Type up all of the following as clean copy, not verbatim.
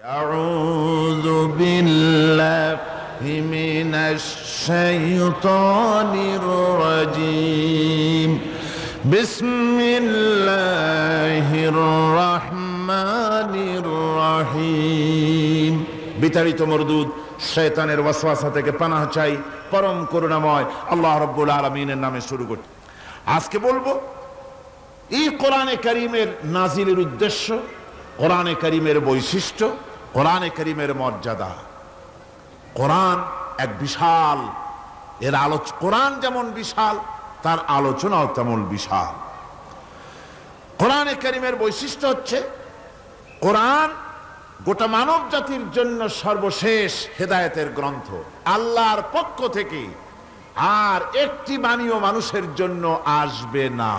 أعوذ بالله من الشيطان الرجيم بسم الله الرحمن الرحيم বিতাড়িত মরদুদ শয়তানের ওয়াসওয়াসা থেকে পানাহ চাই পরম করুণাময় আল্লাহ রাব্বুল আলামিনের নামে শুরু করছি। আজকে বলবো এই কোরআনে কারীমের নাজিলের উদ্দেশ্য, কোরআনে কারীমের বৈশিষ্ট্য, কোরআনে কারীমের মর্যাদা। কোরআন এক বিশাল, কোরআন যেমন বিশাল তার আলোচনাও তেমন বিশাল। কোরআনে কারীমের বৈশিষ্ট্য হচ্ছে কোরআন গোটা মানব জাতির জন্য সর্বশেষ হেদায়েতের গ্রন্থ আল্লাহর পক্ষ থেকে, আর একটি বাণীও মানুষের জন্য আসবে না।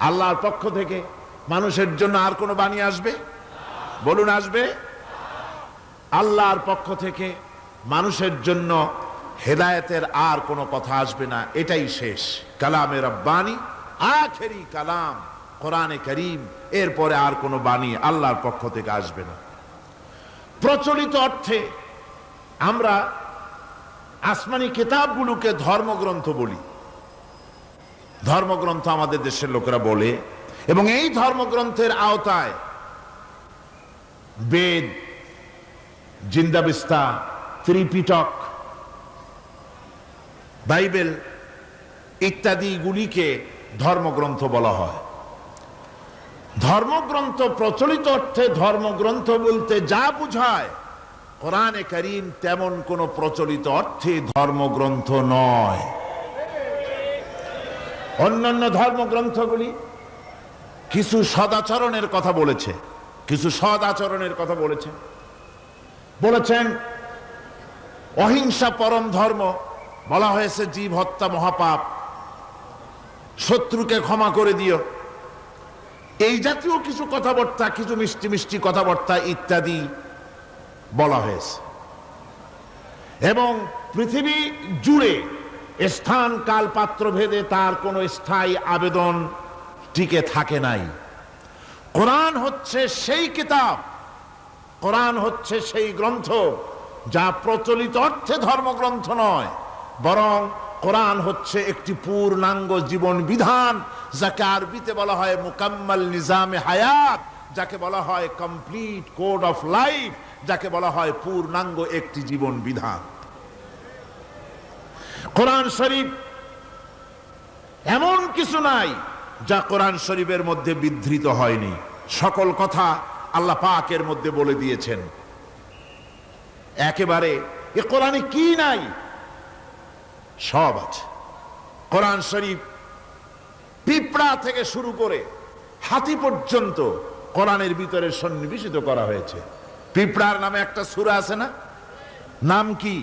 আল্লাহর পক্ষ থেকে মানুষের জন্য আর কোনো বাণী আসবে? বলুন, আসবে? আল্লাহর পক্ষ থেকে মানুষের জন্য হেদায়েতের আর কোনো কথা আসবে না। এটাই শেষ কালামে রব্বানি, আখেরি কালাম কোরআনে কারীম। এরপরে আর কোনো বাণী আল্লাহর পক্ষ থেকে আসবে না। প্রচলিত অর্থে আমরা আসমানি কিতাবগুলোকে ধর্মগ্রন্থ বলি। ধর্মগ্রন্থ আমাদের দেশের লোকেরা বলে, এবং এই ধর্মগ্রন্থের আওতায় বেদ, জিন্দাবিস্তা, ত্রিপিটক, বাইবেল ইত্যাদি গুলিকে ধর্মগ্রন্থ বলা হয়। ধর্মগ্রন্থ প্রচলিত অর্থে ধর্মগ্রন্থ বলতে যা বুঝায়, কোরআনে কারীম তেমন কোন প্রচলিত অর্থে ধর্মগ্রন্থ নয়। অন্যান্য ধর্মগ্রন্থগুলি কিছু সদাচরণের কথা বলেছে, কিছু সদাচরণের কথা বলেছেন অহিংসা পরম ধর্ম, বলা হয়েছে জীব হত্যা মহাপাপ, শত্রুকে ক্ষমা করে দিও, এই জাতীয় কিছু কথাবার্তা, কিছু মিষ্টি মিষ্টি কথাবার্তা ইত্যাদি বলা হয়েছে। এবং পৃথিবী জুড়ে স্থান কাল পাত্র ভেদে তার কোনো স্থায়ী আবেদন টিকে থাকে নাই। কোরআন হচ্ছে সেই কিতাব, কোরআন হচ্ছে সেই গ্রন্থ যা প্রচলিত অর্থে ধর্মগ্রন্থ নয়, বরং কোরআন হচ্ছে একটি পূর্ণাঙ্গ জীবন বিধান, যাকে আরবিতে বলা হয় মুকাম্মাল নিজামে হায়াত, যাকে বলা হয় কমপ্লিট কোড অফ লাইফ, যাকে বলা হয় পূর্ণাঙ্গ একটি জীবন বিধান। কোরআন শরীফ এমন কিছু নাই যা কোরআন শরীফের মধ্যে বিধৃত হয়নি। সকল কথা আল্লাহ পাকের মধ্যে বলে দিয়েছেন। একেবারে এ কোরআনে কি নাই? সব আছে। কোরআন শরীফ পিঁপড়া থেকে শুরু করে হাতি পর্যন্ত কোরআনের ভিতরে সন্নিবেশিত করা হয়েছে। পিঁপড়ার নামে একটা সূরা আছে না? নাম কি?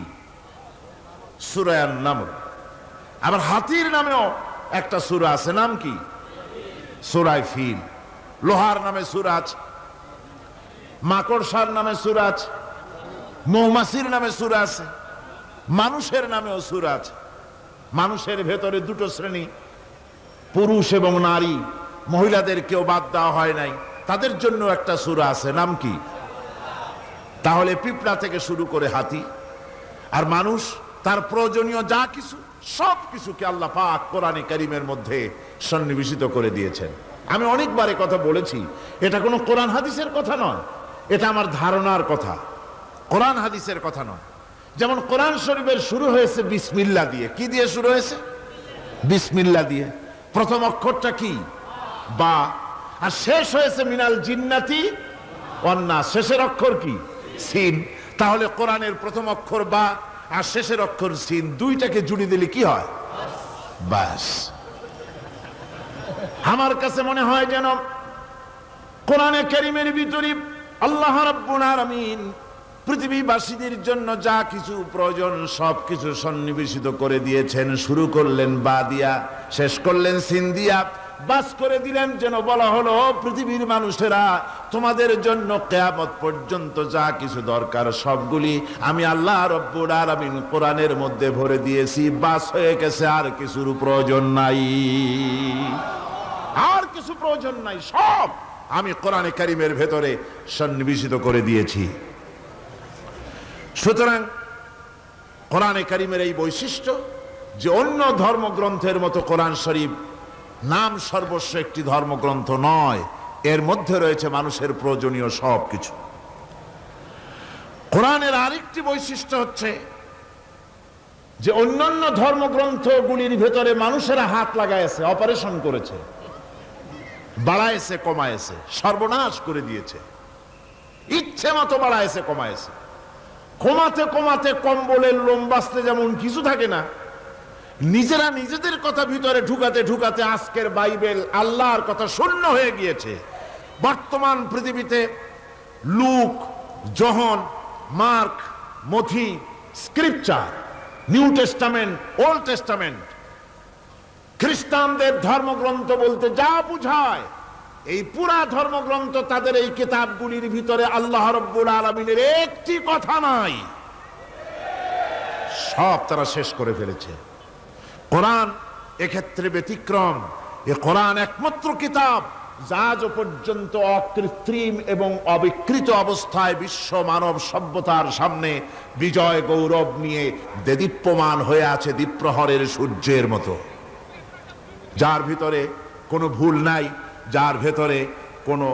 সূরা আন-নামল। আবার হাতির নামেও একটা সূরা আছে, নাম কি? সূরা ফিল। লোহার নামে সূরা আছে, মাকড়সার নামে সূরা আছে, মৌমাছির নামে সূরা আছে, মানুষের নামেও সূরা আছে। মানুষের ভেতরে দুটো শ্রেণী, পুরুষ এবং নারী, মহিলাদের কেউ বাদ দেওয়া হয় নাই, তাদের জন্য একটা সূরা আছে, নাম কি? তাহলে পিঁপড়া থেকে শুরু করে হাতি আর মানুষ, তার প্রয়োজনীয় যা কিছু সব কিছুকে আল্লাহ পাক কোরআনে কারীমের মধ্যে সন্নিবেশিত করে দিয়েছেন। আমি অনেকবার কথা বলেছি, এটা কোনো কোরআন হাদিসের কথা নয়, এটা আমার ধারণার কথা, কোরআন হাদিসের কথা নয়। যেমন কোরআন শরীফের শুরু হয়েছে বিসমিল্লাহ দিয়ে। কি দিয়ে শুরু হয়েছে? বিসমিল্লাহ দিয়ে। প্রথম অক্ষরটা কি? বা। আর শেষ হয়েছে মিনাল জিন্নাতি ওয়ান নাস, শেষের অক্ষর কি? সিন। তাহলে কোরআনের প্রথম অক্ষর বা আর শেষের অক্ষর সিন, দুইটাকে জুড়ে দিলে কি হয়? বাস। আমার কাছে মনে হয় যেন কোরআনে কারীমের ভিতরে আল্লাহ রাব্বুল আলামিন পৃথিবীবাসীদের জন্য যা কিছু প্রয়োজন সব কিছু সন্নিবেশিত করে দিয়েছেন। শুরু করলেন বা দিয়া, শেষ করলেন সিন দিয়া, বাস করে দিলেন যেন বলা হলো পৃথিবীর মানুষেরা, তোমাদের জন্য কিয়ামত পর্যন্ত যা কিছু দরকার সবগুলি আমি আল্লাহ রাব্বুল আলামিন কোরআনের মধ্যে ভরে দিয়েছি। বাস হয়ে গেছে, আর কিছুর প্রয়োজন নাই, আর কিছু প্রয়োজন নাই, সব আমি কোরআনে কারীমের ভেতরে সন্নিবেশিত করে দিয়েছি। সুতরাং কোরআনে কারীমের এই বৈশিষ্ট্য যে অন্য ধর্মগ্রন্থের মতো কোরআন শরীফ নাম সর্বস্ব একটি ধর্মগ্রন্থ নয়, এর মধ্যে রয়েছে মানুষের প্রয়োজনীয় সব কিছু। কোরআনের আরেকটি বৈশিষ্ট্য হচ্ছে যে অন্যান্য ধর্মগ্রন্থগুলির ভেতরে মানুষেরা হাত লাগাইছে, অপারেশন করেছে, বাড়াইছে কমাইছে, সর্বনাশ করে দিয়েছে, ইচ্ছে মতো বাড়াইছে কমাইছে। কমাতে কমাতে কম্বলের লোম বাঁচতে যেমন কিছু থাকে না, নিজেরা নিজেদের কথা ভিতরে ঢুকাতে ঢুকাতে আজকের বাইবেল আল্লাহর কথা শূন্য হয়ে গিয়েছে। বর্তমান পৃথিবীতে লুক, জন, মার্ক, মথি, scripture, New Testament, Old Testament, খ্রিস্টানদের ধর্মগ্রন্থ বলতে যা বুঝায়, এই পুরা ধর্মগ্রন্থ তাদের এই কিতাবগুলির ভিতরে আল্লাহ রাব্বুল আলামিনের একটি কথা নাই, সব তারা শেষ করে ফেলেছে। কোরআন এক্ষেত্রে ব্যতিক্রম। এ কোরআন একমাত্র কিতাব যা আজ পর্যন্ত অকৃত্রিম এবং অবিকৃত অবস্থায় বিশ্ব মানব সভ্যতার সামনে বিজয় গৌরব নিয়ে দেদীপ্যমান হয়ে আছে দ্বীপ্রহরের সূর্যের মতো, যার ভিতরে কোনো ভুল নাই, যার ভেতরে কোনো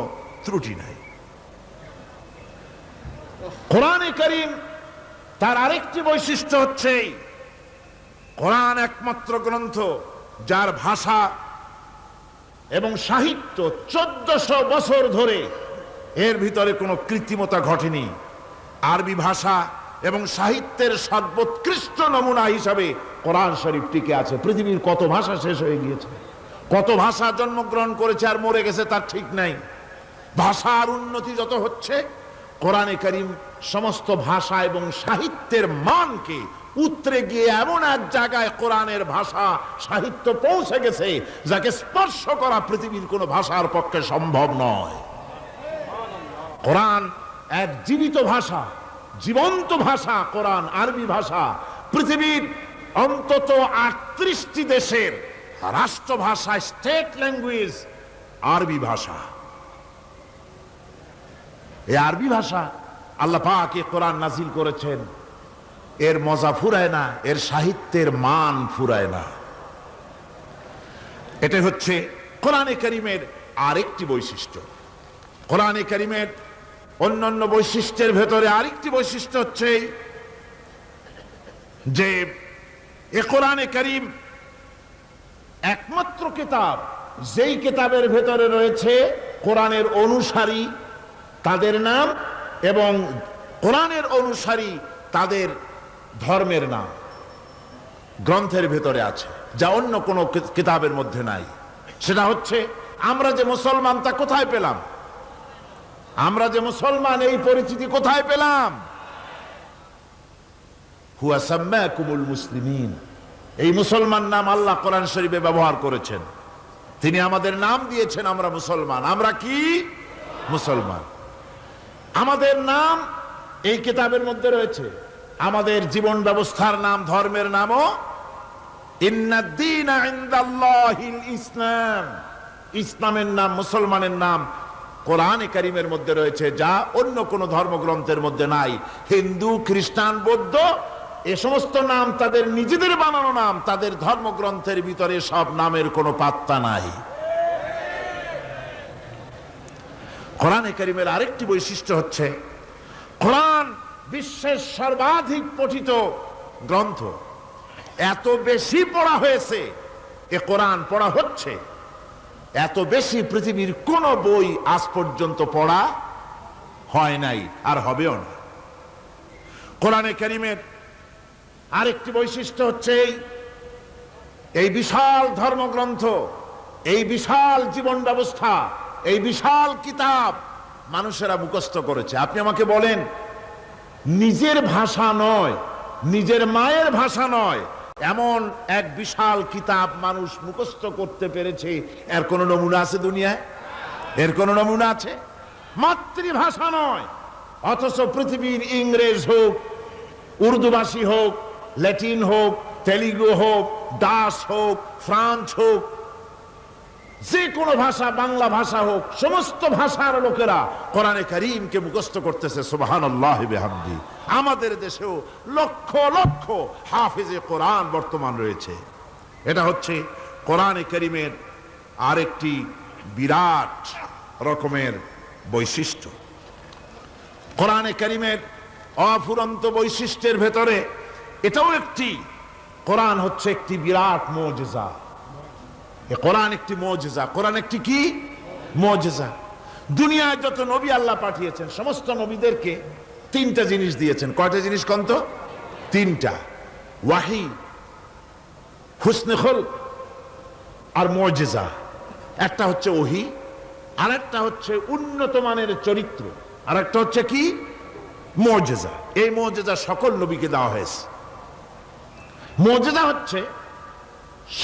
ত্রুটি নাই। কোরআনে কারীম তার আরেকটি বৈশিষ্ট্য হচ্ছে কোরআন একমাত্র গ্রন্থ যার ভাষা এবং সাহিত্য 1400 বছর ধরে এর ভিতরে কোনো কৃত্রিমতা ঘটেনি। আরবি ভাষা এবং সাহিত্যের সর্বোৎকৃষ্ট নমুনা হিসাবে কোরআন শরীফ টিকে আছে। পৃথিবীর কত ভাষা শেষ হয়ে গিয়েছে, কত ভাষা জন্মগ্রহণ করেছে আর মরে গেছে তার ঠিক নাই। ভাষার উন্নতি যত হচ্ছে, কোরআনে কারীম সমস্ত ভাষা এবং সাহিত্যের মানকে উতরে গিয়ে এমন এক জায়গায় কোরআনের ভাষা সাহিত্য পৌঁছে গেছে যাকে স্পর্শ করা পৃথিবীর কোন ভাষার পক্ষে সম্ভব নয়। কোরআন এক জীবিত ভাষা, জীবন্ত ভাষা। কোরআন আরবি ভাষা, পৃথিবীর অন্তত 38টি দেশের রাষ্ট্রভাষা, স্টেট ল্যাঙ্গুয়েজ আরবি ভাষা। এই আরবি ভাষা আল্লাহ পাক এই কোরআন নাজিল করেছেন, এর মজা ফুরায় না, এর সাহিত্যের মান ফুরায় না। এটা হচ্ছে কোরআনে কারীমের আরেকটি বৈশিষ্ট্য। কোরআনে কারীমের অন্যান্য বৈশিষ্ট্যের ভেতরে আরেকটি বৈশিষ্ট্য হচ্ছে যে এ কোরআনে কারীম একমাত্র কিতাব যেই কিতাবের ভেতরে রয়েছে কোরআনের অনুসারী তাদের নাম এবং কোরআনের অনুসারী তাদের ধর্মের নাম গ্রন্থের ভেতরে আছে, যা অন্য কোনো কিতাবের মধ্যে নাই। সেটা হচ্ছে আমরা যে মুসলমান তা কোথায় পেলাম? আমরা যে মুসলমান এই পরিচিতি কোথায় পেলাম? হুয়া সাম্মাকুমুল মুসলিমিন, এই মুসলমান নাম আল্লাহ কোরআন শরীফে ব্যবহার করেছেন। তিনি আমাদের নাম দিয়েছেন আমরা মুসলমান। আমরা কি মুসলমান? আমাদের নাম এই কিতাবের মধ্যে রয়েছে। আমাদের জীবন ব্যবস্থার নাম, ধর্মের নামও ইন্নাদ-দীনা ইনদাল্লাহিল ইসলাম। ইসলামের নাম, মুসলমানের নাম কোরআনে কারীমের মধ্যে রয়েছে, যা অন্য কোন ধর্মগ্রন্থের মধ্যে নাই। হিন্দু, খ্রিস্টান, বৌদ্ধ এ সমস্ত নাম তাদের নিজেদের বানানো নাম, তাদের ধর্মগ্রন্থের ভিতরে সব নামের কোনো পাত্তা নাই। কোরআনে কারীমের আরেকটি বৈশিষ্ট্য হচ্ছে কোরআন বিশ্বের সর্বাধিক পঠিত গ্রন্থ। এত বেশি পড়া হয়েছে, এ কোরআন পড়া হচ্ছে, এত বেশি পৃথিবীর কোন বই আজ পর্যন্ত পড়া হয় নাই, আর হবেও না। কোরআনে কারীমের আরেকটি বৈশিষ্ট্য হচ্ছে এই বিশাল ধর্মগ্রন্থ, এই বিশাল জীবন ব্যবস্থা, এই বিশাল কিতাব মানুষেরা মুখস্থ করেছে। আপনি আমাকে বলেন, নিজের ভাষা নয়, নিজের মায়ের ভাষা নয়, এমন এক বিশাল কিতাব মানুষ মুখস্থ করতে পেরেছে, এর কোন নমুনা আছে দুনিয়ায়? এর কোন নমুনা আছে? মাতৃভাষা নয়, অথচ পৃথিবীর ইংরেজ হোক, উর্দুভাষী হোক, ল্যাটিন হোক, তেলুগু হোক, ডাচ হোক, ফ্রান্স হোক, যে কোনো ভাষা, বাংলা ভাষা হোক, সমস্ত ভাষার লোকেরা কোরআনে কারীমকে মুখস্থ করতেছে। সুবহানাল্লাহি বিহামদি। আমাদের দেশেও লক্ষ লক্ষ হাফেজে কোরআন বর্তমান রয়েছে। এটা হচ্ছে কোরআনে কারীমের আরেকটি বিরাট রকমের বৈশিষ্ট্য। কোরআনে কারীমের অফুরন্ত বৈশিষ্ট্যের ভেতরে এটাও একটি, কোরআন হচ্ছে একটি বিরাট মুজিজা। কোরআন একটি মুজিজা। কোরআন একটি কি মুজিজা। দুনিয়ায় যত নবী আল্লাহ পাঠিয়েছেন, সমস্ত নবীদেরকে তিনটা জিনিস দিয়েছেন। কয়টা জিনিস কন্ত? তিনটা। ওয়াহি, হুসনে খুলক আর মুজিজা। একটা হচ্ছে ওহী, আর একটা হচ্ছে উন্নত মানের চরিত্র, আর একটা হচ্ছে কি মুজিজা। এই মুজিজা সকল নবীকে দেওয়া হয়েছে। মুজিজা হচ্ছে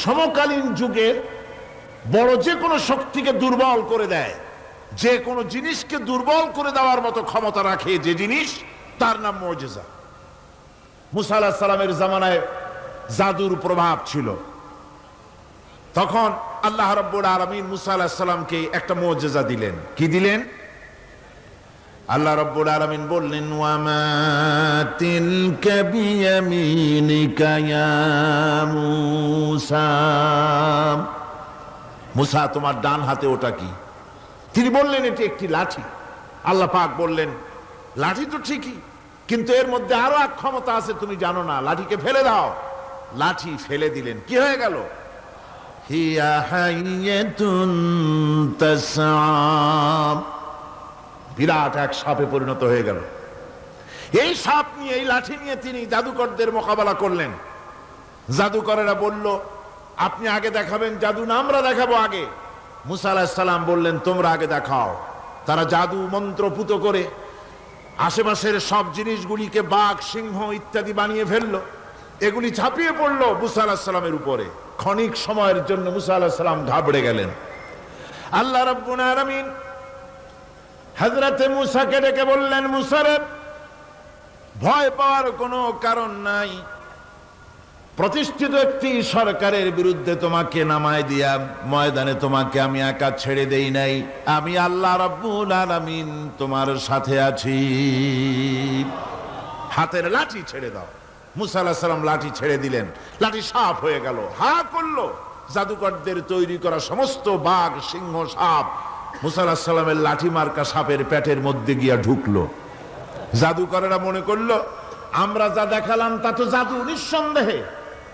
সমকালীন যুগের বড় যে কোনো শক্তিকে দুর্বল করে দেয়, যে কোনো জিনিসকে দুর্বল করে দেওয়ার মতো ক্ষমতা রাখে যে জিনিস, তার নাম মুজিজা। মুসা আলাইহিস সালামের জামানায় জাদুর প্রভাব ছিল। তখন আল্লাহ রাব্বুল আলামিন মুসা আলাইহিস সালামকে একটা মুজিজা দিলেন। কি দিলেন? আল্লাহ রাব্বুল আলামিন বললেন, ওয়ামা তিলকা বিয়ামিনিকা ইয়া মূসা। মুসা, তোমার ডান হাতে ওটা কি? তিনি বললেন, এটি একটি লাঠি। আল্লাহ পাক বললেন, লাঠি তো ঠিকই, কিন্তু এর মধ্যে আরো এক ক্ষমতা আছে, তুমি জানো না, লাঠিকে ফেলে দাও। লাঠি ফেলে দিলেন। কি হয়ে গেল? হিয়া হাইয়াতুন তাসআ। বিরাট এক সাপে পরিণত হয়ে গেল। এই সাপ নিয়ে, এই লাঠি নিয়ে তিনি জাদুকরদের মোকাবেলা করলেন। জাদুকরেরা বলল, আপনি আগে দেখাবেন জাদু না আমরা দেখাবো আগে? মুসা আলাইহিস সালাম বললেন, তোমরা আগে দেখাও। তারা জাদু মন্ত্র পুত করে আশেপাশের সব জিনিসগুলিকে বাঘ, সিংহ ইত্যাদি বানিয়ে ফেললো। এগুলি ঝাঁপিয়ে পড়লো মুসা আলাইহিস সালামের উপরে। ক্ষণিক সময়ের জন্য মুসা আলাইহিস সালাম ঘাবড়ে গেলেন। আল্লাহ রাব্বুল আলামিন হযরতে মুসাকে ডেকে বললেন, মুসা রে, ভয় পাওয়ার কোনো কারণ নাই। প্রতিষ্ঠিত একটি সরকারের বিরুদ্ধে তোমাকে নামায় দিয়া ময়দানে তোমাকে আমি একা ছেড়ে দেই নাই। আমি আল্লাহ রাব্বুল আলামিন তোমার সাথে আছি। হাতের লাঠি ছেড়ে দাও। মুসা আলাইহিস সালাম লাঠি ছেড়ে দিলেন। লাঠি সাপ হয়ে গেল। হা করলো। জাদুকরদের তৈরি করা সমস্ত বাঘ, সিংহ, সাপ মুসা আলাইহিস সালামের লাঠি মার্কা সাপের পেটের মধ্যে গিয়া ঢুকলো। জাদুকরেরা মনে করলো, আমরা যা দেখালাম তা তো জাদু। নিঃসন্দেহে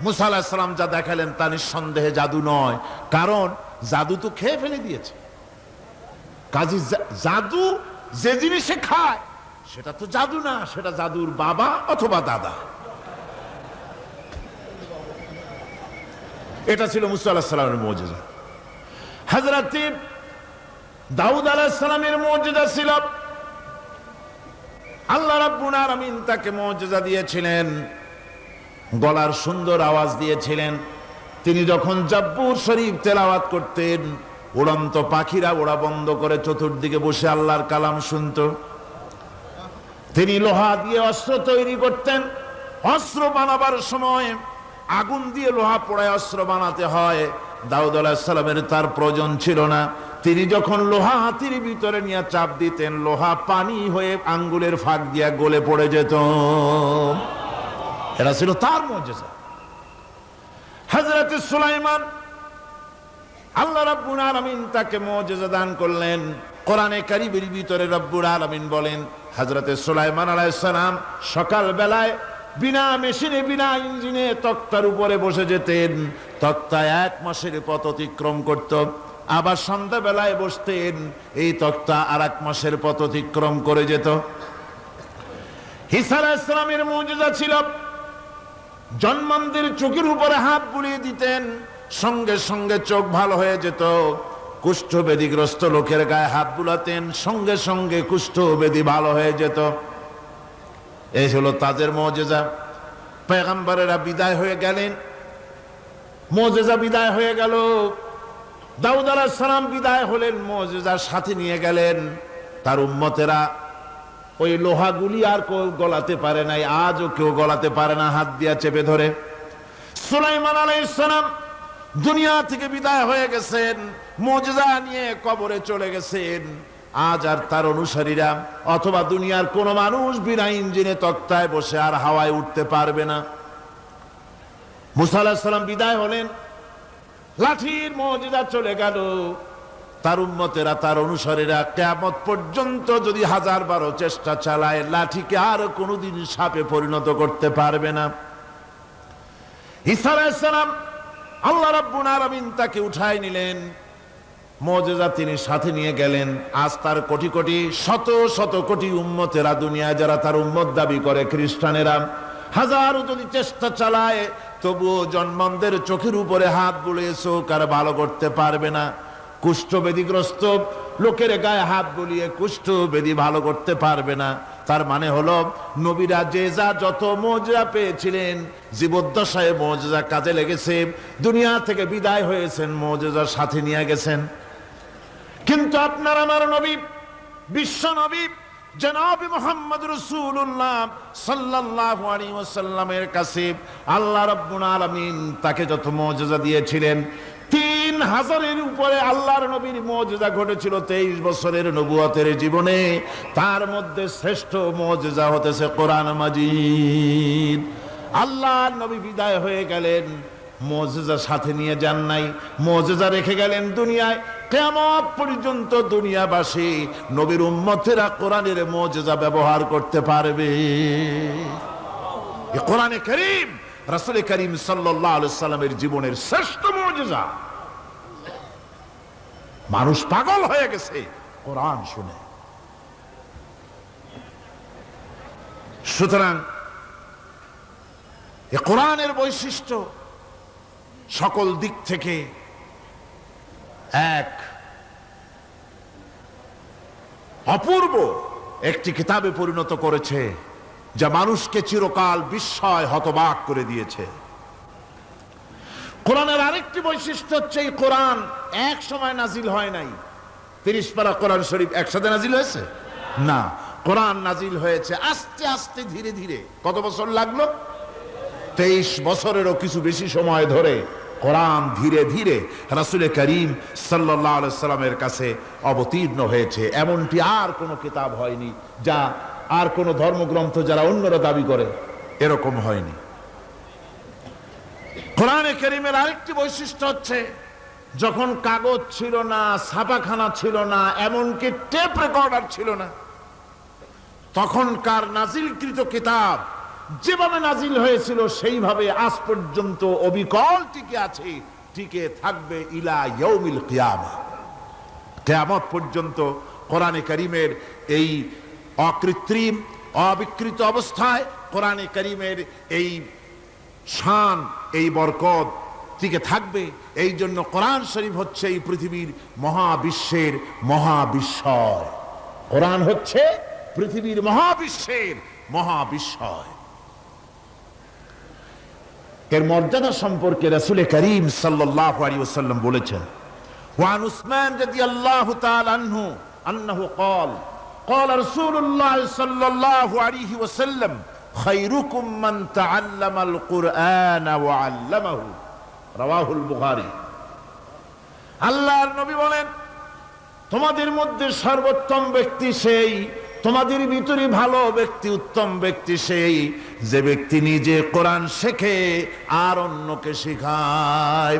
মুসা আলাইহিস সালাম যা দেখালেন তা নিঃসন্দেহে জাদু নয়, কারণ জাদু তো খেয়ে ফেলে দিয়েছে। কাজী জাদু যে জিনিসে খায় সেটা তো জাদু না, সেটা জাদুর বাবা অথবা দাদা। এটা ছিল মুসা আলাইহিস সালামের মুজিজা। হযরত দাউদ আলাইহিস সালামের মুজিজা ছিল, আল্লাহ রাব্বুল আলামিন তাকে মুজিজা দিয়েছিলেন, গলার সুন্দর আওয়াজ দিয়েছিলেন। তিনি যখন জাব্বুর শরীফ তেলাওয়াত করতেন, উড়ন্ত পাখিরা ওড়া বন্ধ করে চতুর্দিকে বসে আল্লাহর কালাম শুনত। তিনি লোহা দিয়ে অস্ত্র তৈরি করতেন। অস্ত্র বানাবার সময় আগুন দিয়ে লোহা পোড়ায় অস্ত্র বানাতে হয়। দাউদ আলাইহিস সালামের তার প্রয়োজন ছিল না। তিনি যখন লোহা হাতির ভিতরে নিয়ে চাপ দিতেন, লোহা পানি হয়ে আঙ্গুলের ফাঁক দিয়া গলে পড়ে যেত। এটা ছিল তার মুজিজা। হযরত সুলাইমান, আল্লাহ রাব্বুল আলামিন তাকে মুজিজা দান করলেন। কোরআনে কারীমের ভিতরে রব্বুল আলামিন বলেন, হযরত সুলাইমান আলাইহিস সালাম সকাল বেলায় বিনা মেশিনে, বিনা ইঞ্জিনে তক্তার উপরে বসে যেতেন। তক্তা 1 মাসের পথ অতিক্রম করত। আবার সন্ধ্যা বেলায় বসতেন, এই তক্তা আর 1 মাসের পথ অতিক্রম করে যেত। ঈসা আলাইহিস সালামের মুজিজা ছিল, জন্মান্ধের চোখের উপরে হাত বুলিয়ে দিতেন, সঙ্গে সঙ্গে চোখ ভালো হয়ে যেত। কুষ্ঠব্যাধিগ্রস্ত লোকের গায়ে হাত বুলাতেন, সঙ্গে সঙ্গে কুষ্ঠব্যাধি ভালো হয়ে যেত। এই হলো তাদের মুজিজা। পয়গম্বরেরা বিদায় হয়ে গেলেন, মুজিজা বিদায় হয়ে গেল। দাউদ আলাইহিস সালাম বিদায় হলেন, মুজিজার সাথে নিয়ে গেলেন। তার উম্মতেরা ওই লোহাগুলি আর কেউ গলাতে পারে নাই, আজও কেউ গলাতে পারে না হাত দিয়া চেপে ধরে। সুলাইমান আলাইহিস সালাম দুনিয়া থেকে বিদায় হয়ে গেছেন, মুজিজা নিয়ে কবরে চলে গেছেন। আজ আর তার অনুসারীরা অথবা দুনিয়ার কোন মানুষ বিনা ইঞ্জিনে তক্তায় বসে আর হাওয়ায় উঠতে পারবে না। মুসা আলাইহিস সালাম বিদায় হলেন, লাঠির মুজিজা চলে গেল। তার উম্মতেরা, তার অনুসারীরা কিয়ামত পর্যন্ত যদি 1000 চেষ্টা চালায়, লাঠিকে আর কোনোদিন সাপে পরিণত করতে পারবে না। ঈসা আলাইহিস সালাম, আল্লাহ রাব্বুল আলামিন তাকে উঠায় নিলেন, মুজিজা তিনি সাথে নিয়ে গেলেন। আজ তার কোটি কোটি, শত শত কোটি উম্মতেরা, দুনিয়া যারা তার উম্মত দাবি করে, খ্রিস্টানেরা হাজারো যদি চেষ্টা চালায়, তবুও জন্মানদের চোখের উপরে হাত বুলিয়ে চোখ আর ভালো করতে পারবে না। কুষ্ঠবেদীগ্রস্ত লোকের গায়ে হাত বুলিয়ে কুষ্ঠবেদী ভালো করতে পারবে না। তার মানে হলো, নবীরা যে যা যত মুজিজা পেয়েছিলেন, জীবদ্দশায় মুজিজা কাজে লেগেছে, দুনিয়া থেকে বিদায় হয়েছেন, মুজিজার সাথে নিয়ে গেছেন। কিন্তু আপনার আমার নবী, বিশ্ব নবী জনাব মুহাম্মদ রাসূলুল্লাহ সাল্লাল্লাহু আলাইহি ওয়াসাল্লামের কাছে আল্লাহ রাব্বুল আলামিন তাকে যত মুজিজা দিয়েছিলেন, 3000-এর উপরে আল্লাহর নবীর মুজিজা ঘটেছিল 23 বছরের নবুয়তের জীবনে। তার মধ্যে শ্রেষ্ঠ মুজিজা হতেছে কোরআন মাজিদ। আল্লাহর নবী বিদায় হয়ে গেলেন, মুজিজা সাথে নিয়ে যান নাই, মুজিজা রেখে গেলেন দুনিয়ায়। কিয়ামত পর্যন্ত দুনিয়াবাসী, নবীর উম্মতেরা কোরআনের মুজিজা ব্যবহার করতে পারবে। এই কোরআনে কারীম রাসূল করিম সাল্লাল্লাহু আলাইহি সাল্লামের জীবনের শ্রেষ্ঠ মুজিজা। মানুষ পাগল হয়ে গেছে কোরআন শুনে। সুতরাং এই কোরআনের বৈশিষ্ট্য সকল দিক থেকে এক অপূর্ব একটি কিতাবে পরিণত করেছে, যা মানুষকে চিরকাল বিস্ময় হতবাক করে দিয়েছে। কোরআনের আরেকটি বৈশিষ্ট্য হচ্ছে, এই কোরআন এক সময় নাজিল হয় নাই। 30 পারা কোরআন শরীফ একসাথে নাজিল হয়েছে না, কোরআন নাজিল হয়েছে আস্তে আস্তে, ধীরে ধীরে। কত বছর লাগলো? 23 বছরেরও কিছু বেশি সময় ধরে কোরআন ধীরে ধীরে রাসূল করিম সাল্লাল্লাহু আলাইহি সাল্লামের কাছে অবতীর্ণ হয়েছে। এমনটি আর কোনো কিতাব হয়নি, যা আর কোনো ধর্মগ্রন্থ যারা অন্যরা দাবি করে, এরকম হয়নি। কোরআনে কারীমের আরেকটি বৈশিষ্ট্য হচ্ছে, যখন কাগজ ছিল না, ছাপাখানা ছিল না, এমনকি টেপ রেকর্ডার ছিল না, তখনকার নাজিলকৃত কিতাব যেভাবে নাজিল হয়েছিল সেইভাবে আজ পর্যন্ত অবিকল টিকে আছে, টিকে থাকবে ইলা ইয়াউমিল কিয়ামা। কিয়ামত পর্যন্ত কোরআনে কারীমের এই অকৃত্রিম, অবিকৃত অবস্থায় কোরআনে কারীমের এই শান, এই বরকত টিকে থাকবে। এই জন্য কোরআন শরীফ হচ্ছে এই পৃথিবীর মহাবিশ্বের মহাবিস্ময়। কোরআন হচ্ছে পৃথিবীর মহাবিশ্বের মহাবিস্ময়। এর মর্যাদা সম্পর্কে রাসূল করিম সাল্লাল্লাহু আলাইহি ওয়াসাল্লাম বলেছেন, ওয়ান উসমান রাদিয়াল্লাহু তাআলা আনহু আন্নাহু ক্বাল ক্বাল রাসূলুল্লাহ সাল্লাল্লাহু আলাইহি ওয়াসাল্লাম খায়রুকুম মান তাআল্লামাল কুরআন ওয়া আল্লামাহু, রাওয়াহুল বুখারী। আল্লাহর নবী বলেন, তোমাদের মধ্যে সর্বোত্তম ব্যক্তি সেই, তোমাদের ভিতরে ভালো ব্যক্তি, উত্তম ব্যক্তি সেই যে ব্যক্তি নিজে কোরআন শেখে আর অন্যকে শেখায়।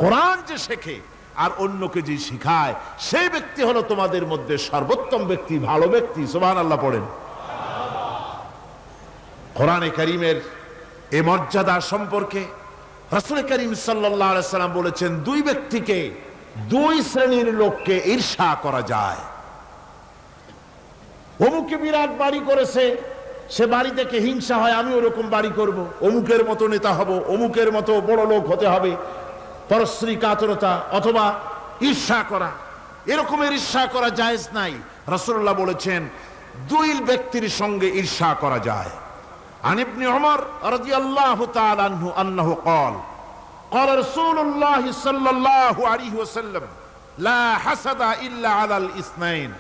কোরআন যে শেখে আর অন্যকে যে শিখায়, সেই ব্যক্তি হলো তোমাদের মধ্যে সর্বোত্তম ব্যক্তি, ভালো ব্যক্তি। সুবহানাল্লাহ পড়েন। কোরআনে কারীমের এই মর্যাদা সম্পর্কে রাসূল করিম সাল্লাল্লাহু আলাইহি সাল্লাম বলেছেন, দুই ব্যক্তিকে, দুই শ্রেণীর লোককে ঈর্ষা করা যায়। অমুকে বিরাট বাড়ি করেছে, সে বাড়ি দেখে হিংসা হয়, আমি ওরকম বাড়ি করব, অমুকের মতো নেতা হব, অমুকের মতো বড় লোক হতে হবে। পরশ্রী কাতরতা অথবা ঈর্ষা করা, এরকমের ঈর্ষা করা জায়েজ নাই। রাসূলুল্লাহ বলেছেন, দুই ব্যক্তির সঙ্গে ঈর্ষা করা যায়। আন ইবনে উমর রাদিয়াল্লাহু তাআলা আনহু আন্নাহু ক্বাল ক্বাল রাসূলুল্লাহ সাল্লাল্লাহু আলাইহি ওয়াসাল্লাম লা হাসাদা ইল্লা আলাল ইসনাইন,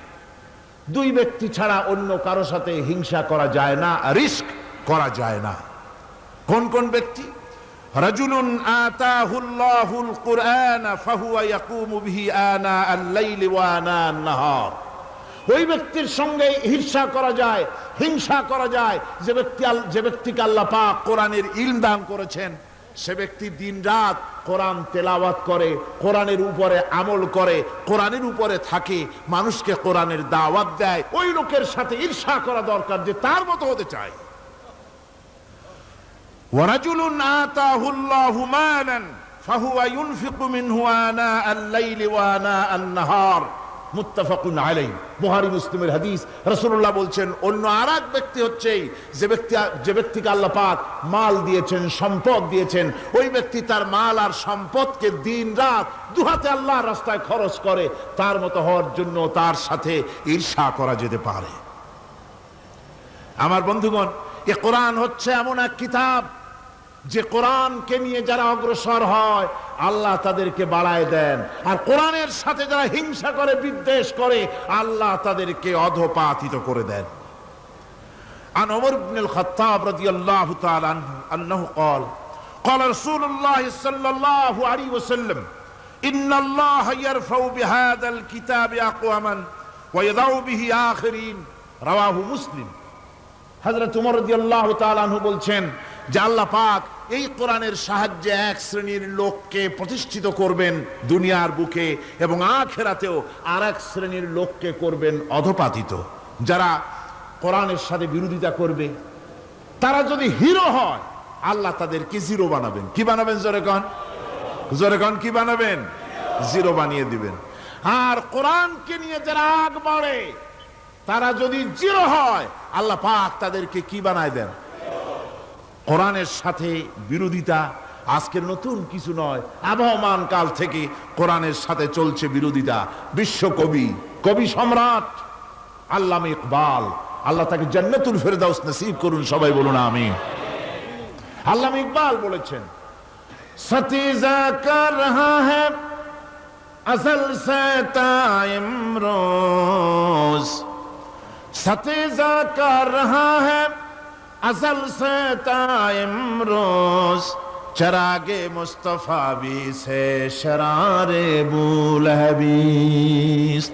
দুই ব্যক্তি ছাড়া অন্য কারো সাথে হিংসা করা যায় না, রিস্ক করা যায় না। কোন কোন ব্যক্তি? রাজুলুন আতাহুল্লাহুল কুরআন ফাহুয়া ইয়াকুমু বিহি আনা আল-লাইলি ওয়া আনা আন-নাহার। ওই ব্যক্তির সঙ্গে ঈর্ষা করা যায়, হিংসা করা যায় যে ব্যক্তিকে আল্লাহ পাক কোরআনের ইলম দান করেছেন। সে ব্যক্তি দিন রাত কোরআন তেলাওয়াত করে, কোরআনের উপরে আমল করে, কোরআনের উপরে থাকে, মানুষকে কোরআনের দাওয়াত দেয়। ওই লোকের সাথে ঈর্ষা করা দরকার যে তার মতো হতে চায়। ওয়ারাজুলুন আতাহুল্লাহু মালান ফাহুয়া ইউনফিকু মিনহু আনা আল-লাইলি ওয়া আনা আন-নাহার। মুত্তাফাকুন আলাইহি, বুখারী মুসলিমের হাদিস। রাসূলুল্লাহ বলছেন, অন্য আরেক ব্যক্তি হচ্ছে যে ব্যক্তিকে আল্লাহ পাক মাল দিয়েছেন, সম্পদ দিয়েছেন, ওই ব্যক্তি তার মাল আর সম্পদকে দিন রাত দুহাতে আল্লাহর রাস্তায় খরচ করে। তার মতো হওয়ার জন্য তার সাথে ঈর্ষা করা যেতে পারে। আমার বন্ধুগণ, এ কোরআন হচ্ছে এমন এক কিতাব যে কোরআনকে নিয়ে যারা অগ্রসর হয় আল্লাহ তাদেরকে বাড়ায় দেন, আর কোরআনের সাথে যারা হিংসা করে, বিদ্বেষ করে, আল্লাহ তাদেরকে অধঃপাতিত করে দেন। عن عمر بن الخطاب رضي الله تعالى عنه أنه قال قال رسول الله صلى الله عليه وسلم إن الله يرفع بهذا الكتاب أقواما ويضع به آخرين رواه مسلم। হযরত ওমর রাদিয়াল্লাহু তাআলা আনহু বলছেন যে আল্লাহ পাক এই কোরআনের সাহায্যে এক শ্রেণীর লোককে প্রতিষ্ঠিত করবেন দুনিয়ার বুকে, এবং আখিরাতেও আরেক শ্রেণীর লোককে করবেন অধঃপাতিত। যারা কোরআনের সাথে বিরোধিতা করবে, তারা যদি হিরো হয় আল্লাহ তাদেরকে জিরো বানাবেন। কি বানাবেন? জোরে কোন কি বানাবেন? জিরো বানিয়ে দিবেন। আর কোরআনকে নিয়ে যারা আগ বাড়ে, তারা যদি জিরো হয় আল্লাহ পাক তাদেরকে কি বানায় দেন? কোরআনের সাথে বিরোধিতা আজকের নতুন কিছু নয়, আবহমান কাল থেকে কোরআনের সাথে চলছে বিরোধিতা। কবি সম্রাট আল্লামা ইকবাল, আল্লাহ তাকে জান্নাতুল ফেরদাউস নসিব করুন, সবাই বলুন আমিন। আল্লামা ইকবাল বলেছেন, সতীজা কর রহা হ্যায় আসল সে তাইমরোজ, सतीजा कर रहा है असल से ताइमरोज, चरागे मुस्तफा भी से शरारे बुलहबीस।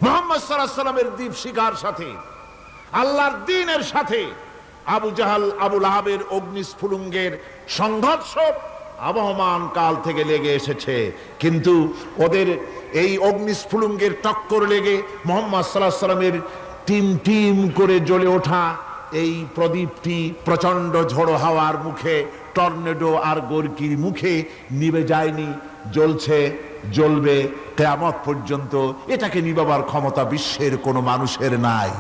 মুহাম্মদ সাল্লাল্লাহু আলাইহি ওয়াসাল্লামের দীপ শিখার সাথে, আল্লাহর দ্বীনের সাথে আবু জাহাল, আবু লাহাবের অগ্নিস্ফুলিঙ্গের সংঘর্ষ আবহমান কাল থেকে লেগে এসেছে। কিন্তু ওদের এই অগ্নিস্ফুলিঙ্গের টক্কর লেগে মুহাম্মদ সাল্লাল্লাহু আলাইহি ওয়াসাল্লামের টিম টিম করে জ্বলে ওঠা এই প্রদীপটি প্রচন্ড ঝড়ো হাওয়ার মুখে, টর্নেডো আর গর্কির মুখে নিভে যায়নি, জ্বলছে, জ্বলবে কিয়ামত পর্যন্ত। এটাকে নিভাবার ক্ষমতা বিশ্বের কোনো মানুষের নাই।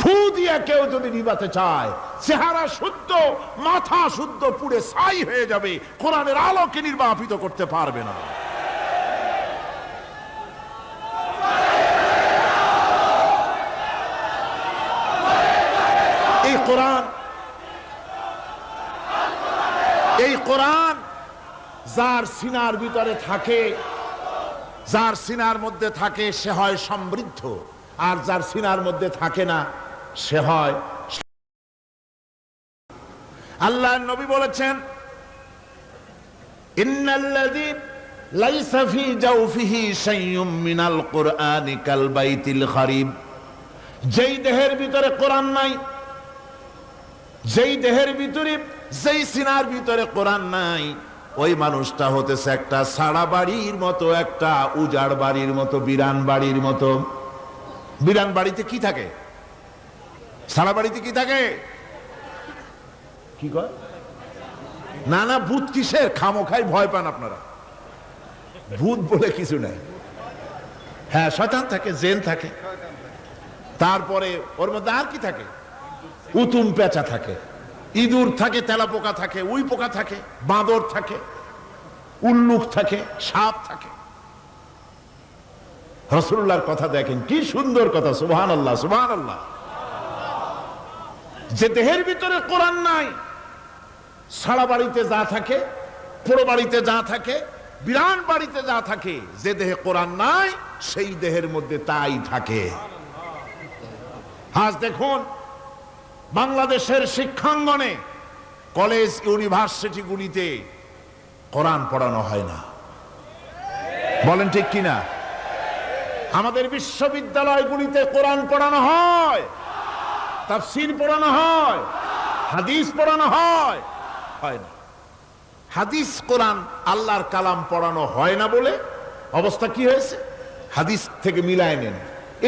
ফু দিয়ে কেউ যদি নিভাতে চায়, চেহারা শুদ্ধ, মাথা শুদ্ধ, পুড়ে ছাই হয়ে যাবে, কোরআনের আলোকে নির্বাপিত করতে পারবে না। এই কোরআন যার সিনার ভিতরে থাকে, যার সিনার মধ্যে থাকে সে হয় সমৃদ্ধ, আর যার সিনার মধ্যে থাকে না সে হয়। আল্লাহর নবী বলেছেন, ইন্নাল্লাযী লাইসা ফী জাওফিহি শাইউম মিনাল কুরআনি কাল বাইতিল খারিব। যেই দেহের ভিতরে কোরআন নাই, যেই দেহের ভিতরে, যেই সিনার ভিতরে কোরআন নাই, ওই মানুষটা হতেছে একটা সাড়া বাড়ির মতো, একটা উজাড় বাড়ির মতো, বিরান বাড়ির মতো। বিরান বাড়িতে কি থাকে? সাড়া বাড়িতে কি থাকে? কি কয়? না না, ভূত কিসের? খামোখাই ভয় পান আপনারা। ভূত বলে কিছু নাই। হ্যাঁ, শয়তান থাকে, জিন থাকে, তারপরে ওর মধ্যে আর কি থাকে? উতুম পেঁচা থাকে, ইঁদুর থাকে, তেলাপোকা থাকে, উই পোকা থাকে, বাঁদর থাকে, উল্লুক থাকে, সাপ থাকে। রাসূলুল্লাহর কথা দেখেন, কি সুন্দর কথা, সুবহানাল্লাহ সুবহানাল্লাহ। যে দেহের ভিতরে কোরআন নাই, সারা বাড়িতে যা থাকে, পোড়ো বাড়িতে যা থাকে, বিরান বাড়িতে যা থাকে, যে দেহে কোরআন নাই সেই দেহের মধ্যে তাই থাকে। আজ দেখুন বাংলাদেশের শিক্ষাঙ্গনে, কলেজ ইউনিভার্সিটিগুলিতে কোরআন পড়ানো হয় না। বলেন ঠিক কিনা? আমাদের বিশ্ববিদ্যালয়গুলিতে কোরআন পড়ানো হয়, তাফসীর পড়ানো হয়, হাদিস পড়ানো হয়? হয় না। হাদিস কোরআন আল্লাহর কালাম পড়ানো হয় না বলে অবস্থা কি হয়েছে? হাদিস থেকে মিলায় নেন।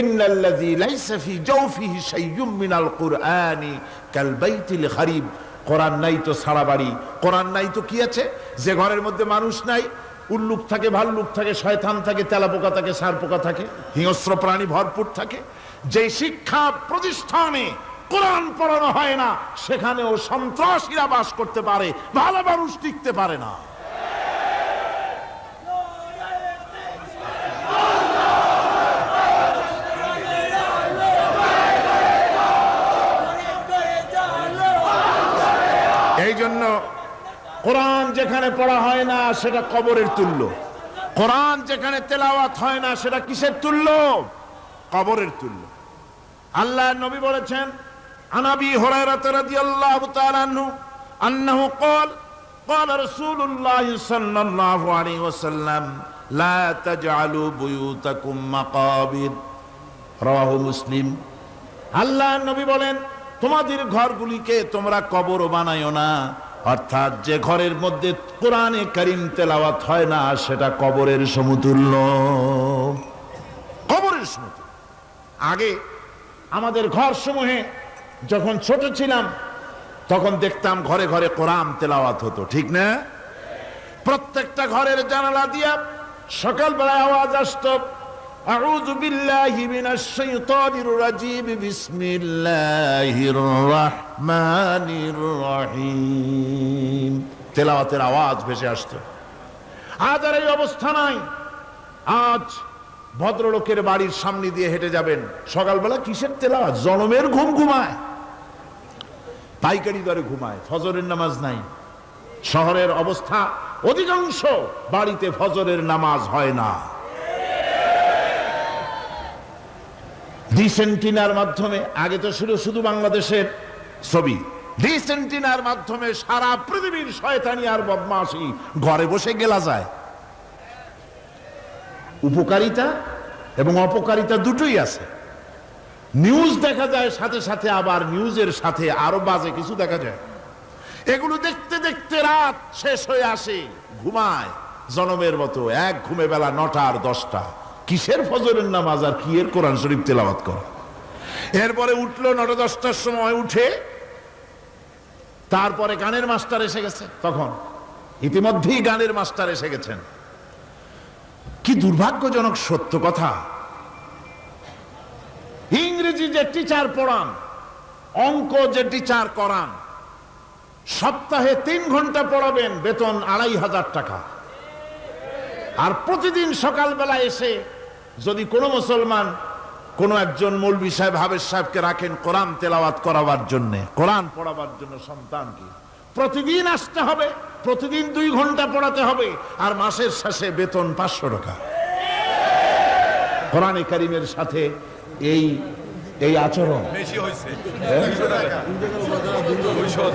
ইন্নাল্লাযী লাইসা ফি জাওফিহি শাইয়্যুম মিনাল কুরআনি কাল বাইতিল খারিব। কোরআন নাই তো সারা বাড়ি। কোরআন নাই তো কি আছে? যে ঘরের মধ্যে মানুষ নাই, উল্লুক থাকে, ভাল্লুক থাকে, শয়তান থাকে, তেলাপোকা থাকে, সারপোকা থাকে, হিংস্র প্রাণী ভরপুর থাকে। যে শিক্ষা প্রতিষ্ঠানে কোরআন পড়ানো হয় না, সেখানেও সন্ত্রাসীরা বাস করতে পারে, ভালো মানুষ টিকতে পারে না। এই জন্য কোরআন যেখানে পড়া হয় না সেটা কবরের তুল্য। কোরআন যেখানে তেলাওয়াত হয় না সেটা কিসের তুল্য? কবরের তুল্য। আল্লাহর নবী বলেছেন, আনাবি হুরায়রা রাদিয়াল্লাহু তাআলা আনহু আন্নাহু ক্বাল ক্বাল রাসূলুল্লাহ সাল্লাল্লাহু আলাইহি ওয়াসাল্লাম লা তাজআলু বুয়ুতাকুম মাকাবির। রাওয়াহু মুসলিম। আল্লাহর নবী বলেন, তোমাদের ঘরগুলিকে তোমরা কবর বানায়ো না। অর্থাৎ যে ঘরের মধ্যে কোরআনে কারীম তেলাওয়াত হয় না সেটা কবরের সমতুল্য। কবরের সমতুল্য। আগে আমাদের ঘর সমূহে যখন ছোট ছিলাম তখন দেখতাম ঘরে ঘরে কোরআন তেলাওয়াত হতো, ঠিক না? প্রত্যেকটা ঘরের জানালা দিয়া সকালবেলায় আওয়াজ আসতো, আউযু বিল্লাহি মিনাশ শাইতানির রাজীম, বিসমিল্লাহির রহমানির রহিম। তেলাওয়াতের আওয়াজ ভেসে আসতো। আজ আর এই অবস্থা নাই। আজ ভদ্রলোকের বাড়ির সামনে দিয়ে হেঁটে যাবেন, সকালবেলা কিসের তেলাওয়াত? জনমের ঘুম ঘুমায়, পাইকারি দরে ঘুমায়, ফজরের নামাজ নাই। শহরের অবস্থা, অধিকাংশ বাড়িতে ফজরের নামাজ হয় না। ডিসেন্টিনার মাধ্যমে, আগে তো শুধু বাংলাদেশের ছবি, ডিসেন্টিনার মাধ্যমে সারা পৃথিবীর শয়তানি আর বদমাশি ঘরে বসে গেলা যায়। উপকারিতা এবং অপকারিতা দুটোই আছে। নিউজ দেখা যায়, সাথে সাথে আবার নিউজের সাথে আরো বাজে কিছু দেখা যায়। এগুলো দেখতে দেখতে রাত শেষ হয়ে আসে, ঘুমায় জনমের মতো, এক ঘুমে বেলা 9টা আর 10টা। কিসের ফজরের নামাজ আর কি এর কোরআন শরীফ তেলাওয়াত করা? এরপরে উঠলো 9টা 10টার সময়, উঠে তারপরে গানের মাস্টার এসে গেছে। তখন ইতিমধ্যেই গানের মাস্টার এসে গেছেন। কি দুর্ভাগ্যজনক সত্য কথা, ইংরেজি যে টিচার পড়ান, অঙ্ক যে টিচার করান, সপ্তাহে 3 ঘন্টা পড়াবেন, বেতন 2500 টাকা। আর প্রতিদিন সকালবেলা এসে যদি কোনো মুসলমান কোনো একজন মৌলভী সাহেব, হাফেজ সাহেবকে রাখেন কোরআন তেলাওয়াত করাবার জন্য, কোরআন পড়াবার জন্য সন্তানকে, প্রতিদিন আসতে হবে, প্রতিদিন 2 ঘন্টা পড়াতে হবে, আর মাসের শেষে বেতন 500 টাকা। কোরআনে কারীমের সাথে এই আচরণ বেশি হয়েছে।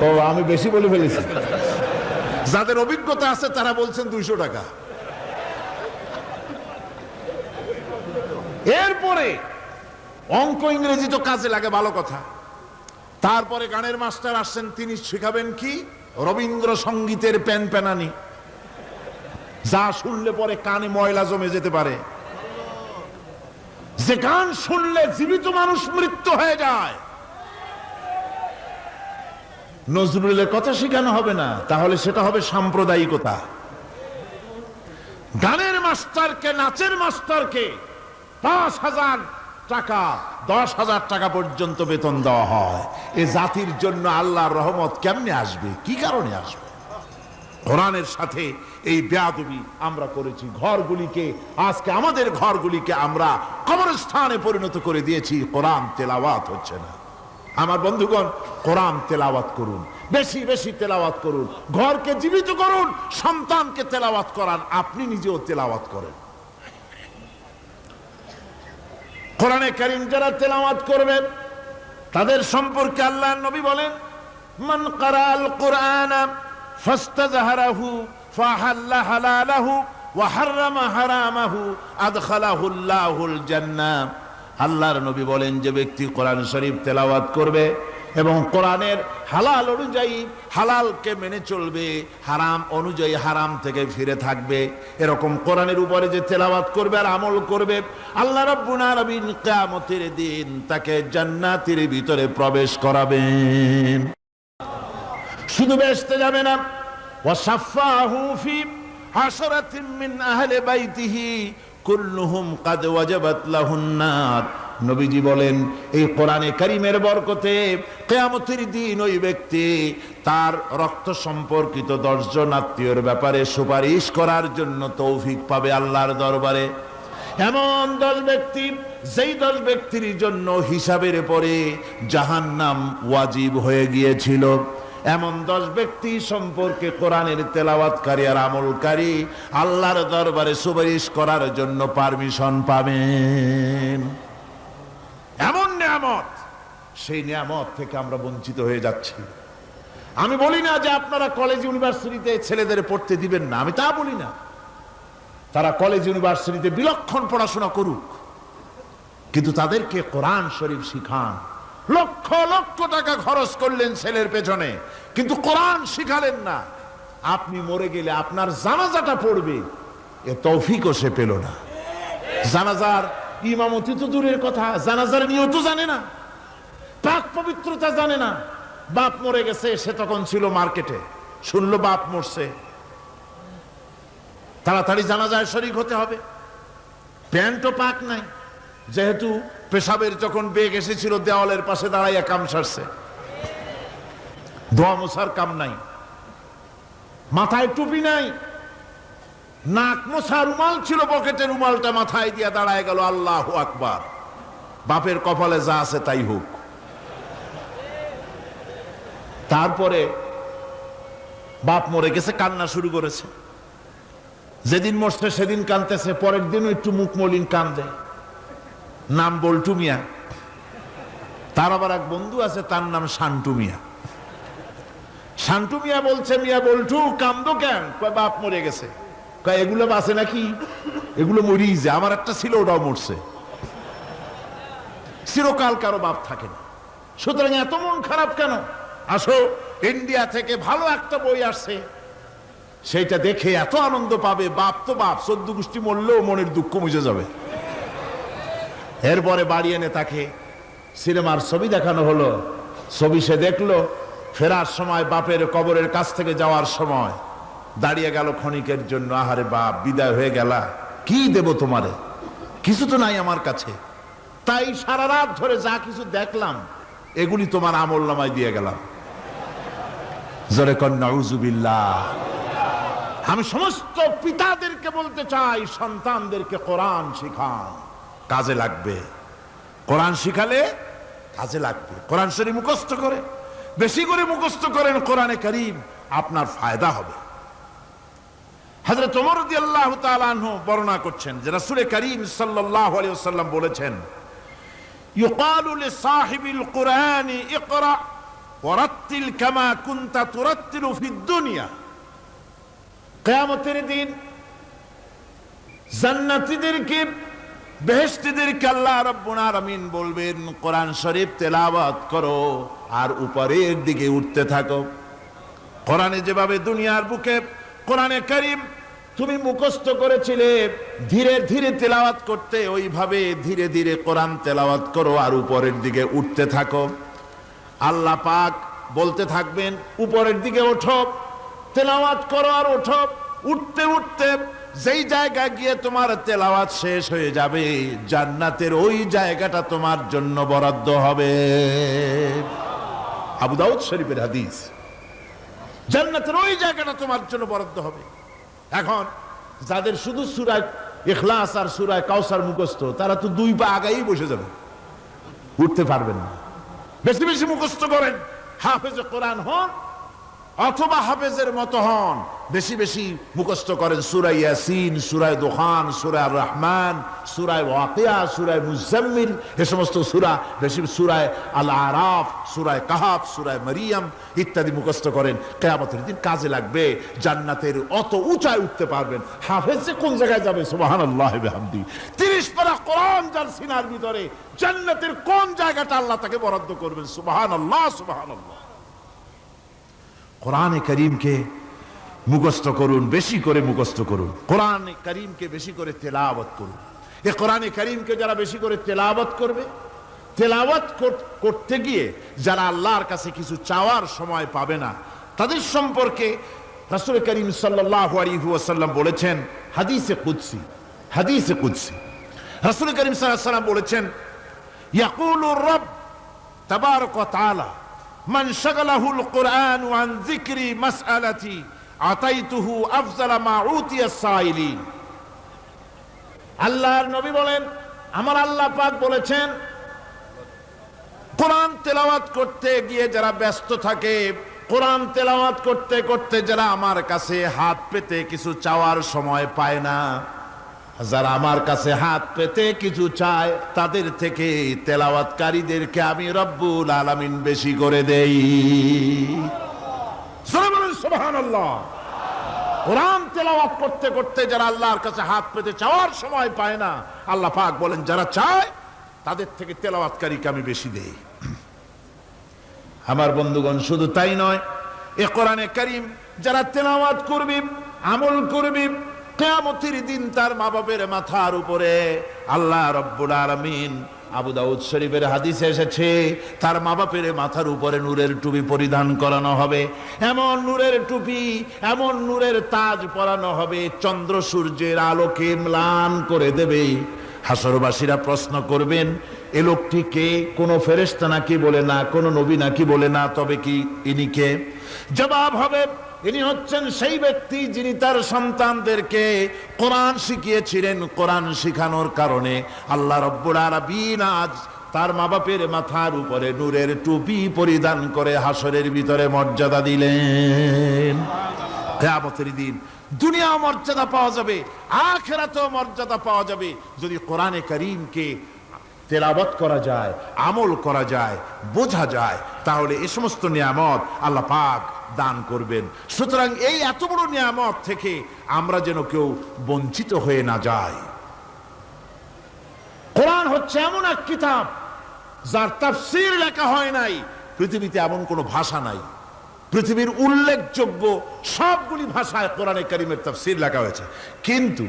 ও, আমি বেশি বলে ফেলেছি। যাদের অভিজ্ঞতা আছে তারা বলছেন 200 টাকা। এরপরে অঙ্ক ইংরেজি তো কাজে লাগে, ভালো কথা। তারপরে গানের মাস্টার আসছেন, তিনি শেখাবেন কি? রবীন্দ্রসঙ্গীতের প্যানপ্যানানি, যা শুনলে পরে কানে ময়লা জমে যেতে পারে, যে গান শুনলে জীবিত মানুষ মৃত্যু হয়ে যায়। নজরুলের কথা শেখানো হবে না, তাহলে সেটা হবে সাম্প্রদায়িকতা। গানের মাস্টারকে, নাচের মাস্টারকে 5,000 টাকা, 10,000 টাকা পর্যন্ত বেতন দেওয়া হয়। এ জাতির জন্য আল্লাহর রহমত কেমনে আসবে? কি কারণে আসবে? কোরআনের সাথে এই বেয়াদবি আমরা করেছি। ঘরগুলিকে, আজকে আমাদের ঘরগুলিকে আমরা কবরস্থানে পরিণত করে দিয়েছি। কোরআন তেলাওয়াত হচ্ছে না। আমার বন্ধুগণ, কোরআন তেলাওয়াত করুন, বেশি বেশি তেলাওয়াত করুন, ঘরকে জীবিত করুন, সন্তানকে তেলাওয়াত করান, আপনি নিজেও তেলাওয়াত করেন। কোরআনে কারীম যারা তেলাওয়াত করবেন তাদের সম্পর্কে আল্লাহর নবী বলেন, মান কারাআল কুরআনা ফাস্তাযহারাহু ফাহাল্লা হালালাহু ওয়া হাররামা হারামাহু আদখালাহুল্লাহুল জান্নাহ। আল্লাহর নবী বলেন, যে ব্যক্তি কোরআন শরীফ তেলাওয়াত করবে এবং কোরআনের হালাল অনুযায়ী হালালকে মেনে চলবে, হারাম অনুযায়ী হারাম থেকে ফিরে থাকবে, এরকম কোরআনের উপরে যে তেলাওয়াত করবে আর আমল করবে, আল্লাহ রাব্বুল আলামিন কিয়ামতের দিন তাকে জান্নাতের ভিতরে প্রবেশ করাবেন। শুধু বেহেশতে যাবে না, ওয়াসাফাহু ফি আশরাতিন মিন আহলি বাইতিহি কুল্লুহুম কাদ ওয়াজাবাত লাহুন নার। নবীজি বলেন, এই কোরআনে কারীমের বরকতে কিয়ামতের দিন ওই ব্যক্তি তার রক্ত সম্পর্কিত 10 জন আত্মীয়র ব্যাপারে সুপারিশ করার জন্য তৌফিক পাবে আল্লাহর দরবারে। এমন 10 ব্যক্তি, যেই 10 ব্যক্তির জন্য হিসাবের পরে জাহান্নাম ওয়াজিব হয়ে গিয়েছিল, এমন 10 ব্যক্তি সম্পর্কে কোরআনের তেলাওয়াতকারী আর আমলকারী আল্লাহর দরবারে সুপারিশ করার জন্য পারমিশন পাবেন। এমন নিয়ামত, সেই নিয়ামত থেকে আমরা বঞ্চিত হয়ে যাচ্ছি। আমি বলি না যে আপনারা কলেজ ইউনিভার্সিটিতে ছেলেদের পড়তে দিবেন না, আমি তা বলি না। তারা কলেজ ইউনিভার্সিটিতে বিলক্ষণ পড়াশোনা করুক, কিন্তু তাদেরকে কোরআন শরীফ শিখান। লক্ষ লক্ষ টাকা খরচ করলেন ছেলের পেছনে, কিন্তু কোরআন শিখালেন না। আপনি মরে গেলে আপনার জানাজাটা পড়বে, এ তৌফিকও সে পেল না। জানাজার ইমামতি তো দূরের কথা, জানাজার নিয়ত জানে না, পাক পবিত্রতা জানে না। বাপ মরে গেছে, সে তখন ছিল মার্কেটে, শুনলো বাপ মরছে, তাড়াতাড়ি জানাজায় শরীক হতে হবে। প্যান্টও পাক নাই, যেহেতু পেশাবের যখন বেগ এসেছিল দেওয়ালের পাশে দাঁড়াইয়া কাম সারছে, দোয়া মোছার কাম নাই, মাথায় টুপি নাই, নাক মোছা রুমাল ছিল পকেটে, রুমালটা মাথায় দিয়া দাঁড়ায় গেল, আল্লাহু আকবার। বাপের কপালে যা আছে তাই হোক। তারপরে বাপ মরে গেছে, কান্না শুরু করেছে। যেদিন মরছে সেদিন কানতেছে, পরের দিনও একটু মুখ মলিন কান্দে। নাম বল্টু মিয়া। তার আবার এক বন্ধু আছে, তার নাম শান্টু মিয়া। শান্টু মিয়া বলছে, মিয়া বল্টু কান্দো কেন? কয় বাপ মরে গেছে। কয় এগুলো বাঁচে নাকি? এগুলো মরিয়ে যায়, আমার একটা ছিল ওটাও মরছে। চিরকাল কারো বাপ থাকে না, সুতরাং এত মন খারাপ কেন? আসো, ইন্ডিয়া থেকে ভালো একটা বই আসছে, সেইটা দেখে এত আনন্দ পাবে। বাপ তো বাপ, 14 গোষ্ঠী মরলেও মনের দুঃখ মুছে যাবে। এরপরে বাড়ি এনে তাকে সিনেমার ছবি দেখানো হলো। ছবি সে দেখলো, ফেরার সময় বাপের কবরের কাছ থেকে যাওয়ার সময় দাঁড়িয়ে গেল ক্ষণিকের জন্য। আহারে বাপ, বিদায় হয়ে গেলা, কি দেব তোমারে? কিছু তো নাই আমার কাছে, তাই সারা রাত ধরে যা কিছু দেখলাম এগুলি তোমার আমলনামায় দিয়ে গেলাম। জোরে কর নাউজুবিল্লাহ। আমি সমস্ত পিতাদেরকে বলতে চাই, সন্তানদেরকে কোরআন শিখান, কাজে লাগবে। কোরআন শিখালে কাজে লাগবে। কোরআন শরীফ মুখস্থ করে, বেশি করে মুখস্থ করেন কোরআনে কারীম, আপনার ফায়দা হবে। হযরত ওমর রাদিয়াল্লাহু তাআলা আনহু বর্ণনা করছেন যে রাসূল কারীম সাল্লাল্লাহু আলাইহি ওয়াসাল্লাম বলেছেন, ইউকালু লিসাহিবিল কুরআনি ইকরা ওয়ারাত্তিল কামা কুনতা তুরাত্তিলু ফিদ দুনিয়া। কিয়ামতের দিন জান্নাতীদেরকে, বেহেশতীদেরকে আল্লাহ রাব্বুল আলামিন বলবেন, কোরআন শরীফ তেলাওয়াত করো আর উপরের দিকে উঠতে থাকো। কোরআনে যেভাবে দুনিয়ার বুকে কোরআনে কারীম তুমি মুখস্থ করেছিলে, ধীরে ধীরে তেলাওয়াত করতে, ওইভাবে ধীরে ধীরে কোরআন তেলাওয়াত করো আর উপরের দিকে উঠতে থাকো। আল্লাহ পাক বলতে থাকবেন, উপরের দিকে ওঠো, তেলাওয়াত করো আর ওঠো। উঠতে উঠতে যেই জায়গায় গিয়ে তোমার তেলাওয়াত শেষ হয়ে যাবে, জান্নাতের ওই জায়গাটা তোমার জন্য বরাদ্দ হবে। আবু দাউদ শরীফের হাদিস। জান্নাতের ওই জায়গাটা তোমার জন্য বরাদ্দ হবে। এখন যাদের শুধু সূরা ইখলাস আর সূরা কাউসার মুখস্থ, তারা তো 2 পা আগাই বসে যাবে, উঠতে পারবেন না। বেশি বেশি মুখস্থ করেন, হাফেজে কোরআন হন, অথবা হাফেজের মতো হন, বেশি বেশি মুখস্থ করেন সূরা ইয়াসিন, সূরা দুখান, সূরা আর রহমান, সূরা ওয়াকিয়া, সূরা মুজাম্মিল, এই সমস্ত সূরা, বেশি সূরা আল আরাফ, সূরা কাহাফ, সূরা মারিয়াম ইত্যাদি মুখস্থ করেন। কিয়ামতের দিন কাজে লাগবে, জান্নাতের অত উঁচায় উঠতে পারবেন। হাফেজ যে কোন জায়গায় যাবে, সুবহানাল্লাহি ওয়া বিহামদিহি, 30 পারা কোরআন যার সিনার ভিতরে, জান্নাতের কোন জায়গাটা আল্লাহ তাকে বরাদ্দ করবেন। সুবহানাল্লাহ, সুবহানাল্লাহ। কোরআনে কারীমকে মুখস্থ করুন, বেশি করে মুখস্থ করুন। কোরআনে কারীমকে বেশি করে তেলাওয়াত করুন। এই কোরআনে কারীমকে যারা বেশি করে তেলাওয়াত করবে, তেলাওয়াত করতে গিয়ে যারা আল্লাহর কাছে কিছু চাওয়ার সময় পাবে না, তাদের সম্পর্কে রাসূল করিম সাল্লাল্লাহু আলাইহি ওয়াসাল্লাম বলেছেন হাদিসে কুদসি, হাদিসে কুদসি রাসূল করিম সাল্লাল্লাহু আলাইহি ওয়াসাল্লাম বলেছেন, ইয়াকুলু রাব তাবারাক ওয়া তাআলা মান শাগালাহুল কুরআন আন যিকরি মাসআলাতি আতাইতুহু আফজালা মা উতিয়াস সাইলিন। আল্লাহর নবী বলেন, আমার আল্লাহ পাক বলেছেন, কোরআন তেলাওয়াত করতে গিয়ে যারা ব্যস্ত থাকে, কোরআন তেলাওয়াত করতে করতে যারা আমার কাছে হাত পেতে কিছু চাওয়ার সময় পায় না, যারা আমার কাছে হাত পেতে কিছু চায়, তাদের থেকে তেলাওয়াতকারীদেরকে আমি রব্বুল আলামিন বেশি করে দেই। সুবহানাল্লাহ। কোরআন তেলাওয়াত করতে করতে যারা আল্লাহর কাছে হাত পেতে চাওয়ার সময় পায় না, আল্লাহ পাক বলেন যারা চায় তাদের থেকে তেলাওয়াতকারীকে আমি বেশি দেই। আমার বন্ধুগণ, শুধু তাই নয়, এ কোরআনে কারীম যারা তেলাওয়াত করবে, আমল করবে, কিয়ামতের দিন তার মা বাপের মাথার উপরে আল্লাহ রাব্বুল আলামিন, আবু দাউদ শরীফের হাদিসে এসেছে, তার মা বাপের মাথার উপরে নূরের টুপি পরিধান করানো হবে। এমন নূরের টুপি, এমন নূরের তাজ পরানো হবে, চন্দ্র সূর্যের আলোকে ম্লান করে দেবে। হাসরবাসীরা প্রশ্ন করবেন, এ লোকটি কে? কোন ফেরেশতা নাকি? বলে না। কোন নবী নাকি? বলে না। তবে কি ইনি কে? জবাব হবে, ইনি হচ্ছেন সেই ব্যক্তি যিনি তার সন্তানদেরকে কোরআন শিখিয়েছিলেন। কোরআন শিখানোর কারণে আল্লাহ রাব্বুল আলামিন আজ তার মা বাপের মাথার উপরে নূরের টুপি পরিধান করে হাসরের ভিতরে মর্যাদা দিলেন। কিয়ামতের দিন দুনিয়া মর্যাদা পাওয়া যাবে, আখিরাতেও মর্যাদা পাওয়া যাবে যদি কোরআনে কারীমকে তেলাওয়াত করা যায়, আমল করা যায়, বোঝা যায়, তাহলে এই সমস্ত নিয়ামত আল্লাহ পাক দান করবেন। সুতরাং এই এত বড় নিয়ামত থেকে আমরা যেন কেউ বঞ্চিত হয়ে না যাই। কোরআন হচ্ছে এমন এক কিতাব যার তাফসীর লেখা হয় নাই। পৃথিবীতে এমন কোনো ভাষা নাই, পৃথিবীর উল্লেখযোগ্য সবগুলি ভাষায় কোরআনে কারীমের তাফসীর লেখা হয়েছে, কিন্তু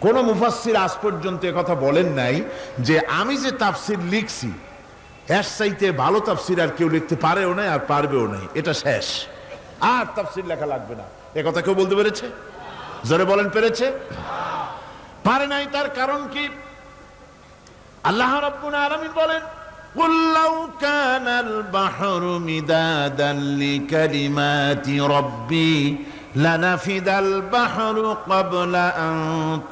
কোন মুফাসসির আজ পর্যন্ত কথা বলেন নাই যে আমি যে তাফসীর লিখছি এর চাইতে ভালো তাফসীর আর কেউ লিখতে পারেও নাই আর পারবেও নাই, এটা শেষ, আর তাফসীর লেখা লাগবে না। এ কথা কেউ বলতে পেরেছে? জোরে বলেন, পেরেছে? পারে নাই। তার কারণ কি? আল্লাহ রাব্বুল আলামিন বলেন, قُلْ لَوْ كَانَ الْبَحْرُ مِدَادًا لِكَلِمَاتِ رَبِّي لَنَفِدَ الْبَحْرُ قَبْلَ أَن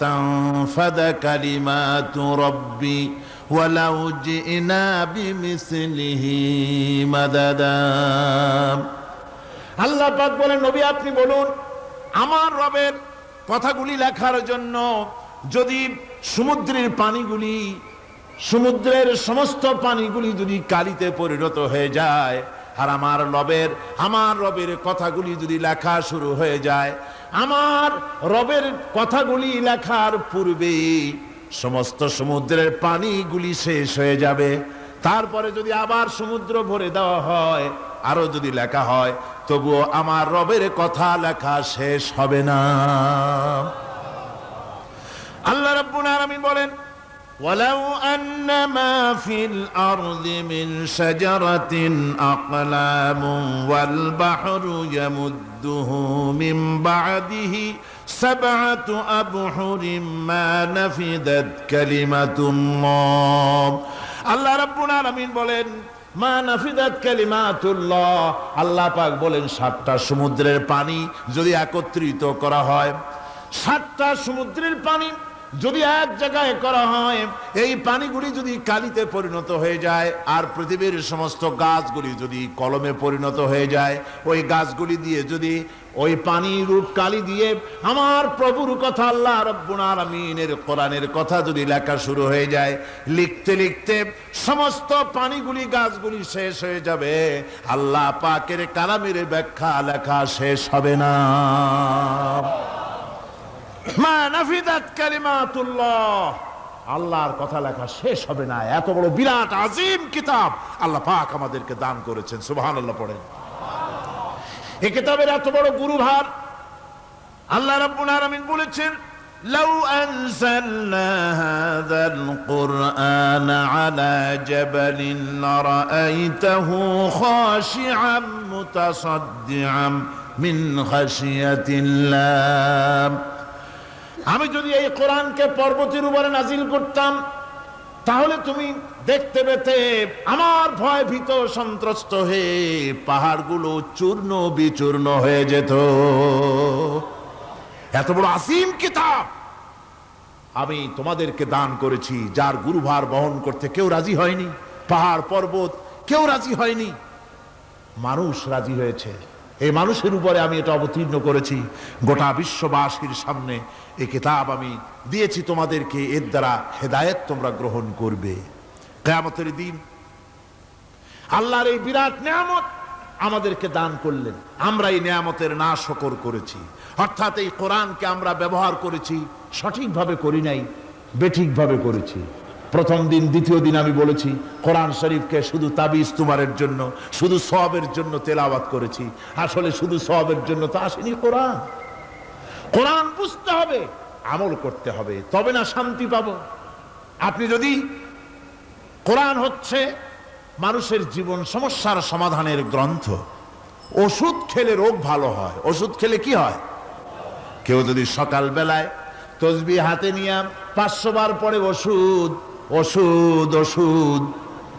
تَنفَدَ كَلِمَاتُ رَبِّي وَلَوْ جِئْنَا بِمِثْلِهِ مَدَدًا। আল্লাহ পাক বলেন, নবী আপনি বলুন, আমার রবের কথাগুলি লেখার জন্য যদি সমুদ্রের পানিগুলি, সমুদ্রের সমস্ত পানিগুলি যদি কালিতে পরিণত হয়ে যায়, আর আমার রবের কথাগুলি যদি লেখা শুরু হয়ে যায়, আমার রবের কথাগুলি লেখার পূর্বে সমস্ত সমুদ্রের পানিগুলি শেষ হয়ে যাবে। তারপরে যদি আবার সমুদ্র ভরে দেওয়া হয়, আরো যদি লেখা হয়, তবুও আমার রবের কথা লেখা শেষ হবে না। আল্লাহ রাব্বুল আলামিন বলেন, وَلَوْ أَنَّ مَا فِي الْأَرْضِ مِنْ شَجَرَةٍ أَقْلَامٌ وَالْبَحْرُ يَمُدُّهُ مِنْ بَعْدِهِ سَبْعَةُ أَبْحُرٍ مَا نَفِدَتْ كَلِمَةُ اللَّهِ। আল্লাহ রাব্বুল আলামিন বলেন, মা নাফিদাত কালিমাতুল্লাহ। আল্লাহ পাক বলেন, 7টা সমুদ্রের পানি যদি একত্রিত করা হয়, 7টা সমুদ্রের পানি যদি এক জায়গায় করা হয়, এই পানিগুলি যদি কালিতে পরিণত হয়ে যায়, আর পৃথিবীর সমস্ত গাছগুলি যদি কলমে পরিণত হয়ে যায়, ওই গাছগুলি দিয়ে যদি ওই পানি রূপ কালি দিয়ে আমার প্রভুর কথা, আল্লাহ রাব্বুল আলামিনের কোরআনের কথা যদি লেখা শুরু হয়ে যায়, লিখতে লিখতে সমস্ত পানিগুলি গাছগুলি শেষ হয়ে যাবে, আল্লাহ পাকের কালামের ব্যাখ্যা লেখা শেষ হবে না। মা নাফিদাত কালিমাতুল্লাহ, আল্লাহর কথা লেখা শেষ হবে না। এত বড় বিরাট আজিম কিতাব আল্লাহ পাক আমাদেরকে দান করেছেন, সুবহানাল্লাহ পড়েন। এই কিতাবের এত বড় গুরুভার আল্লাহ রাব্বুল আলামিন বলেছেন, লাউ আনজালনা হাযাল কুরআনা আলা জাবালিন লারাআইতাহু খাশিআম মুতাসাদ্দিআম মিন খাশিয়াতিল্লাহ। আমি যদি এই কোরআনকে পর্বতের উপরে নাজিল করতাম, তাহলে তুমি দেখতে পেতে আমার ভয় ভীত সন্ত্রস্ত হয়ে পাহাড়গুলো চূর্ণ বিচূর্ণ হয়ে যেত। এত বড় আসিম কিতাব আমি তোমাদেরকে দান করেছি, যার গুরুভার বহন করতে কেউ রাজি হয়নি, পাহাড় পর্বত কেউ রাজি হয়নি, মানুষ রাজি হয়েছে। এই মানুষের উপরে আমি এটা অবতীর্ণ করেছি, গোটা বিশ্ববাসীর সামনে এই কিতাব আমি দিয়েছি তোমাদেরকে, এর দ্বারা হেদায়েত তোমরা গ্রহণ করবে। কিয়ামতের দিন আল্লাহর এই বিরাট নিয়ামত আমাদেরকে দান করলেন, আমরা এই নিয়ামতের না শুকর করেছি, অর্থাৎ এই কোরআনকে আমরা ব্যবহার করেছি, সঠিকভাবে করি নাই, বেঠিকভাবে করেছি। প্রথম দিন দ্বিতীয় দিন আমি বলেছি কোরআন শরীফকে শুধু তাবিজ তুমারের জন্য, শুধু সওয়াবের জন্য তেলাওয়াত করেছি। আসলে শুধু সওয়াবের জন্য তো আসেনি কোরআন। কোরআন বুঝতে হবে, আমল করতে হবে, তবে না শান্তি পাবো। আপনি যদি কোরআন হচ্ছে মানুষের জীবন সমস্যার সমাধানের গ্রন্থ, ওষুধ খেলে রোগ ভালো হয়। ওষুধ খেলে কি হয়? কেউ যদি সকাল বেলায় তসবিহ হাতে নিয়ে 500 বার পরে ওষুধ ওষুধ ওষুধ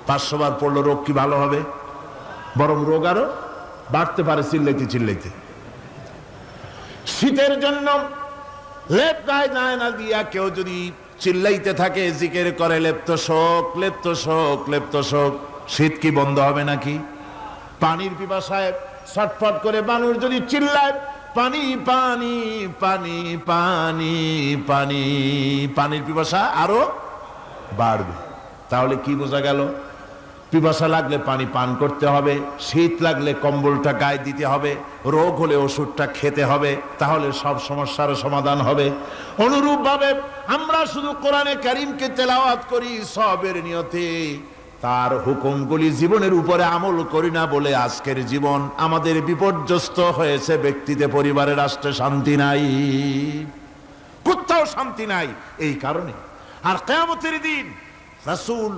500 বার পড়লো, রোগ কি ভালো হবে? বরং রোগ আরো বাড়তে পারে চিল্লাইতে চিল্লাইতে। শীতের জন্য লেপ গায়ে যায় না দিয়া কেউ যদি চিল্লাইতে থাকে, জিকির করে লেপ্ত শোক লেপ্ত শোক লেপ্ত শোক, শীত কি বন্ধ হবে নাকি? পানির পিপাসায় ছটফট করে মানুষ যদি চিল্লায় পানি পানি পানি পানি পানি, পানির পিপাসা আরো বাড়বে। তাহলে কি বোঝা গেল? পিপাসা লাগলে পানি পান করতে হবে, শীত লাগলে কম্বলটা গায়ে দিতে হবে, রোগ হলে ওষুধটা খেতে হবে, তাহলে সব সমস্যার সমাধান হবে। অনুরূপভাবে আমরা শুধু কোরআনে কারীমকে তেলাওয়াত করি সওয়াবের নিয়তে, তার হুকুমগুলি জীবনের উপরে আমল করি না বলে আজকের জীবন আমাদের বিপর্যস্ত হয়েছে। ব্যক্তিতে, পরিবারে, রাষ্ট্রে শান্তি নাই, কোথাও শান্তি নাই এই কারণে। আর কিয়ামতের দিন রাসূল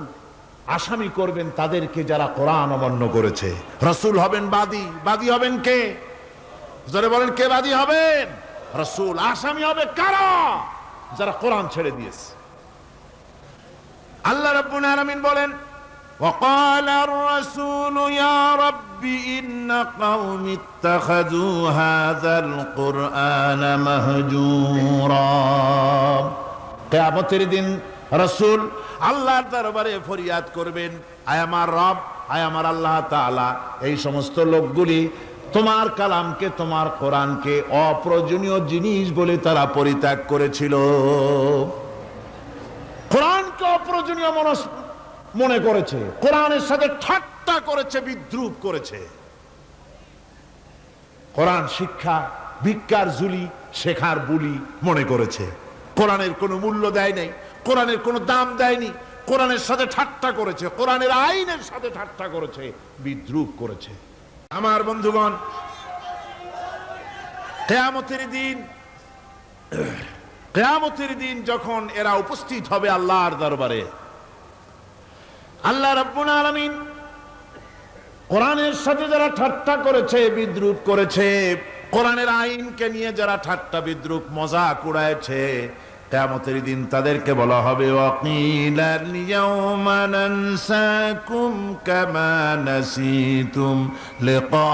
আসামি করবেন তাদেরকে যারা কোরআন অমান্য করেছে। রাসূল হবেন বাদী। বাদী হবেন কে? যারা বলেন কে বাদী হবেন? রাসূল। আসামি হবে কারা? যারা কোরআন ছেড়ে দিয়েছে। আল্লাহ রাব্বুল আলামিন বলেন, وقال الرسول يا رب إن قومي اتخذوا هذا القرآن مهجورا। কিয়ামতের দিন রাসূল আল্লাহর দরবারে ফরিয়াদ করবেন, আয় আমার রব, আয় আমার আল্লাহ তাআলা, এই সমস্ত লোকগুলি তোমার কালামকে, তোমার কোরআনকে অপ্রয়োজনীয় জিনিস বলে তারা পরিত্যাগ করেছিল। কোরআনকে অপ্রয়োজনীয় মনে করেছে, কোরআনের সাথে ঠাট্টা করেছে, বিদ্রুপ করেছে। কোরআন শিক্ষা ভিক্ষার ঝুলি, শেখার বুলি মনে করেছে। কোরআনের কোনো মূল্য দেয় নাই, কোরআনের কোনো দাম দেয়নি, কোরআনের সাথে ঠাট্টা করেছে, কোরআনের আইনের সাথে ঠাট্টা করেছে, বিদ্রুপ করেছে। আমার বন্ধুগণ, কিয়ামতের দিন যখন এরা উপস্থিত হবে আল্লাহর দরবারে, আল্লাহ রাব্বুল আলামিন কোরআনের সাথে যারা ঠাট্টা করেছে, বিদ্রুপ করেছে, কোরআনের আইনকে নিয়ে যারা ঠাট্টা বিদ্রুপ মজাক উড়াইছে, কিয়ামতের দিন তাদেরকে বলা হবে, ওয়াকিলাল ইয়াউমা নানসাকুম কামা নাসিতুম লিকা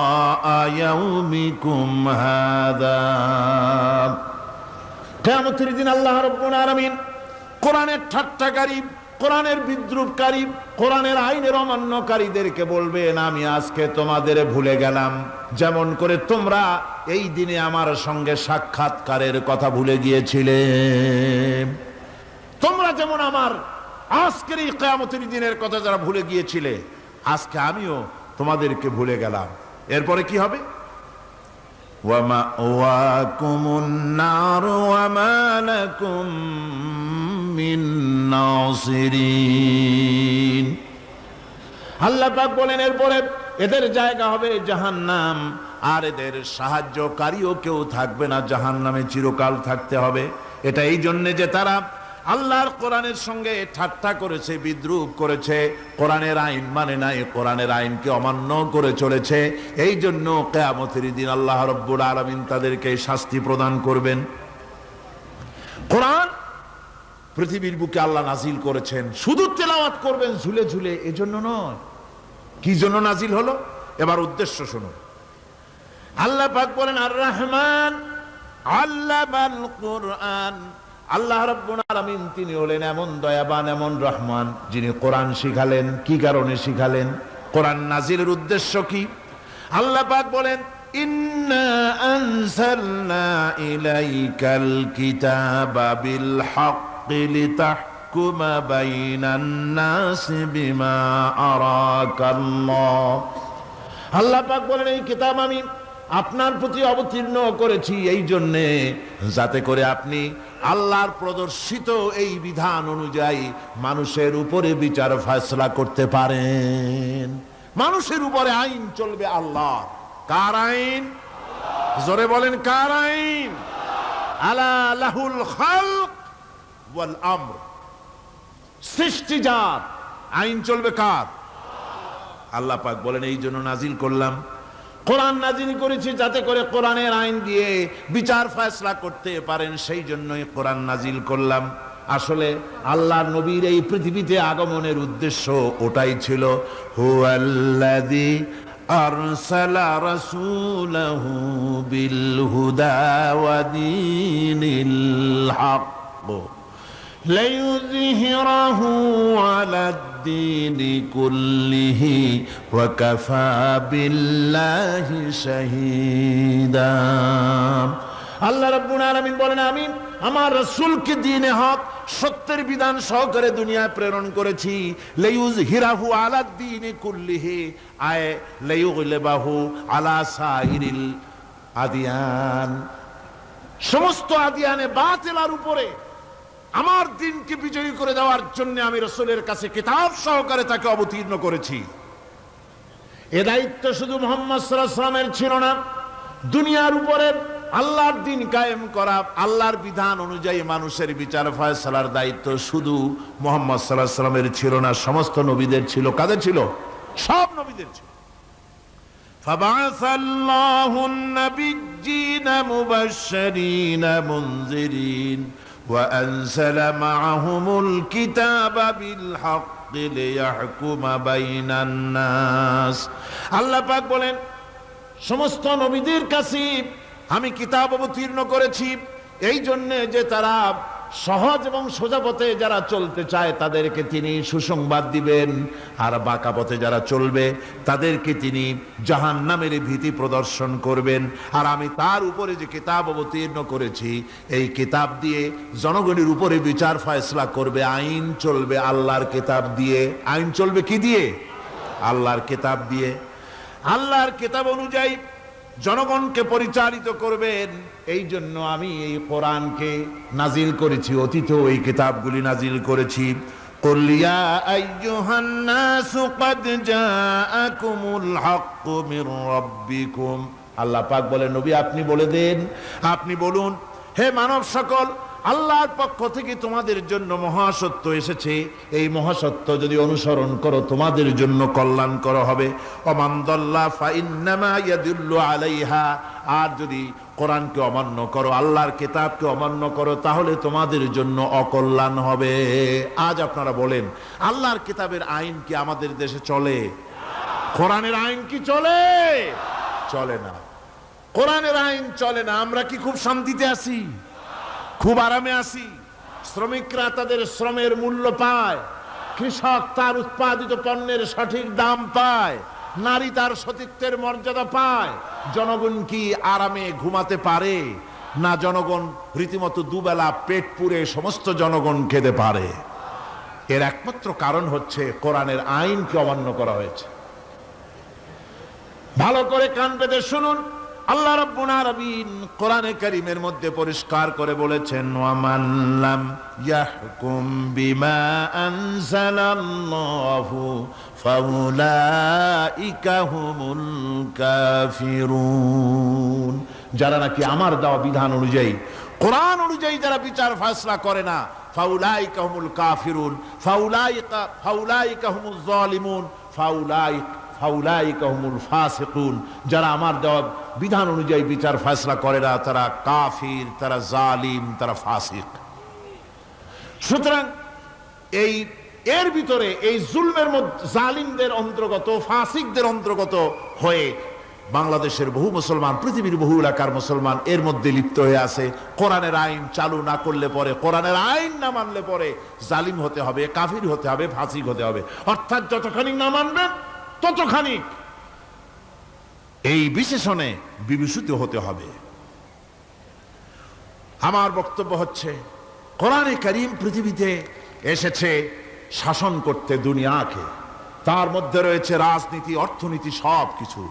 ইয়াউমিকুম হাযা। কিয়ামতের দিন আল্লাহ রাব্বুল আলামিন কোরআনের ঠাট্টাকারী, কোরআনের বিদ্রুপকারী, কোরআনের আইনের অমান্যকারীদেরকে বলবেন আমি আজকে তোমাদের ভুলে গেলাম, যেমন করে তোমরা এই দিনে আমার সঙ্গে সাক্ষাৎকারের কথা ভুলে গিয়েছিলে। তোমরা যেমন আমার আজকের এই কিয়ামতের দিনের কথা যারা ভুলে গিয়েছিলে, আজকে আমিও তোমাদেরকে ভুলে গেলাম। এরপরে কি হবে? ওয়ামাওয়াকুমুন নার ওয়া মা লাকুম মিন নাসিরিন। আল্লাহ পাক বলেন এরপরে এদের জায়গা হবে জাহান্নাম, আর এদের সাহায্যকারীও কেউ থাকবে না, জাহান্নামে চিরকাল থাকতে হবে। এটা এই জন্য যে তারা আল্লাহর কোরআনের সঙ্গে ঠাট্টা করেছে, বিদ্রুপ করেছে, কোরআনের আইন মানে নাই, কোরআনের আইনকে অমান্য করে চলেছে। এই জন্য কিয়ামতের দিন আল্লাহ রাব্বুল আলামিন তাদেরকে শাস্তি প্রদান করবেন। কোরআন পৃথিবীর বুকে আল্লাহ নাজিল করেছেন, শুধু তেলাওয়াত করবেন ঝুলে ঝুলে, এজন্য নয়। কি জন্য নাজিল হলো? এবার উদ্দেশ্য শুনুন। আল্লাহ পাক বলেন আর রহমান আল্লামাল কুরআন। আল্লাহ রাব্বুল আলামিন তিনি হলেন এমন দয়াবান, এমন রহমান, যিনি কোরআন শিখালেন। কি কারণে শিখালেন? কোরআন নাজিলের উদ্দেশ্য কি? আল্লাহ পাক বলেন ইন্না আনজালনা ইলাইকাল কিতাবা বিল হাক্কি লিতাহকুমা বাইনান নাসি বিমা আরাকাল্লাহ। আল্লাহ পাক বলেন এই কিতাব আমি আপনার প্রতি অবতীর্ণ করেছি এই জন্যে যাতে করে আপনি আল্লাহর প্রদর্শিত এই বিধান অনুযায়ী মানুষের উপরে বিচার ফয়সালা করতে পারেন। মানুষের উপরে আইন চলবে আল্লাহ। কার আইন? জোরে বলেন কার আইন? আলা লাহুল খালক ওয়াল আমর। সৃষ্টি যার, আইন চলবে কার? আল্লাহ পাক বলেন এই জন্য নাজিল করলাম, কোরআন নাজিল করেছি যাতে করে কোরআনের আইন দিয়ে বিচার ফয়সালা করতে পারেন, সেই জন্যই কোরআন নাজিল করলাম। আসলে আল্লাহর নবীর এই পৃথিবীতে আগমনের উদ্দেশ্য ওটাই ছিল। হুয়াল্লাযী আরসালা রাসূলাহু বিল হুদা ওয়া দীনিল হক লিইয়ুযহিরাহু আলাদ-দীনি কুল্লিহি ওয়া কাফা বিল্লাহি শাহীদা। আল্লাহ রাব্বুল আলামিন বলেন আমি আমার রাসূলকে দ্বীনে হক, সত্যের বিধান সহকারে দুনিয়ায় প্রেরণ করেছি। লিইয়ুযহিরাহু আলাদ-দীনি কুল্লিহি আয় লিইয়ুগলিবাহু আলা সাইরিল আদিয়ান। সমস্ত আদিয়ানে বাতিলের উপরে আমার দ্বীনকে বিজয়ী করে দেওয়ার জন্য আমি রাসূলের কাছে কিতাব সহকারে তাকে অবতীর্ণ করেছি। এ দায়িত্ব শুধু মুহাম্মদ সাল্লাল্লাহু আলাইহি ওয়াসাল্লামের ছিল না, দুনিয়ার উপরে আল্লাহর দ্বীন কায়েম করা, আল্লাহর বিধান অনুযায়ী মানুষের বিচার ফয়সালার দায়িত্ব শুধু মুহাম্মদ সাল্লাল্লাহু আলাইহি ওয়াসাল্লামের ছিল না, সমস্ত নবীদের ছিল। কাদের ছিল? সব নবীদের ছিল। ফাবাআসাল্লাহু আন-নাবিয়্যিনা মুবাশশিরিনা মুনযিরিন وأنزل معهم الكتاب بالحق ليحكم بين الناس। আল্লাহ পাক বলেন সমস্ত নবীদের কাছে আমি কিতাব অবতীর্ণ করেছি এই জন্য যে তারা সহজ এবং সোজা পথে যারা চলতে চায় তাদেরকে তিনি সুসংবাদ দিবেন, আর বাঁকা পথে যারা চলবে তাদেরকে তিনি জাহান্নামের ভীতি প্রদর্শন করবেন। আর আমি তার উপরে যে কিতাব অবতীর্ণ করেছি এই কিতাব দিয়ে জনগণের উপরে বিচার ফয়সালা করবে, আইন চলবে আল্লাহর কিতাব দিয়ে। আইন চলবে কি দিয়ে? আল্লাহর কিতাব দিয়ে। আল্লাহর কিতাব অনুযায়ী জনগণকে পরিচালিত করবেন। এই জন্য আমি এই কোরআনকে নাজিল করেছি, অতীতেও এই কিতাবগুলি নাজিল করেছি। কুল ইয়া আইয়ুহান নাসু ক্বাদ জাআকুমুল হাক্কু মির রাব্বিকুম। আল্লাহ পাক বলেন নবী আপনি বলে দেন, আপনি বলুন হে মানব সকল, আল্লাহর পক্ষ থেকে তোমাদের জন্য মহাসত্য এসেছে। এই মহাসত্য যদি অনুসরণ করো তোমাদের জন্য কল্যাণকর হবে। ওমান দাল্লা ফাইন্নামা ইয়াদুল্লু আলাইহা। আর যদি কোরআনকে অমান্য করো, আল্লাহর কিতাবকে অমান্য করো, তাহলে তোমাদের জন্য অকল্যাণ হবে। আজ আপনারা বলেন আল্লাহর কিতাবের আইন কি আমাদের দেশে চলে? কোরআনের আইন কি চলে? চলে না। কোরআনের আইন চলে না। আমরা কি খুব শান্তিতে আছি? খুব আরামে আছি? শ্রমিকরা তাদের শ্রমের মূল্য পায়, কৃষক তার উৎপাদিত পণ্যের সঠিক দাম পায়, নারী তার সতীত্বের মর্যাদা পায়, জনগণ কি আরামে ঘুমাতে পারে? না, জনগণ রীতিমতো দুবেলা পেট পুরে সমস্ত জনগণ খেতে পারে। এর একমাত্র কারণ হচ্ছে কোরআনের আইনকে অমান্য করা হয়েছে। ভালো করে কান পেতে শুনুন, আল্লাহ রাব্বুল আলামিন কোরআনে কারীমের মধ্যে পরিষ্কার করে বলেছেন, ওয়ামান লাম ইয়াহকুম বিমা আনজালাল্লাহু ফাউলাইকা হুমুল কাফিরুন। যারা নাকি আমার দেওয়া বিধান অনুযায়ী, কোরআন অনুযায়ী যারা বিচার ফয়সালা করে না, ফাউলাইকা হুমুল কাফিরুন, ফাউলাইকা হুমুজ জালিমুন, ফাউলাইকা হুমুল ফাসিকুন। যারা আমার দেওয়া বিধান অনুযায়ী বিচার ফয়সালা করে না, তারা কাফির, তারা জালিম, তারা ফাসিক। সুতরাং এর ভিতরে এই জুলমের মধ্যে জালিমদের অন্তর্গত, ফাসিকদের অন্তর্গত হয়ে বাংলাদেশের বহু মুসলমান, পৃথিবীর বহু এলাকার মুসলমান এর মধ্যে লিপ্ত হয়ে আছে। কোরআনের আইন চালু না করলে পরে, কোরআনের আইন না মানলে পরে জালিম হতে হবে, কাফির হতে হবে, ফাসিক হতে হবে। অর্থাৎ যতখানি না মানবেন ততখানি এই বিশেষণে বিভূষিত হতে হবে। আমার বক্তব্য হচ্ছে, কোরআনে কারীম পৃথিবীতে এসেছে শাসন করতে দুনিয়াকে। তার মধ্যে রয়েছে রাজনীতি, অর্থনীতি, সব কিছু।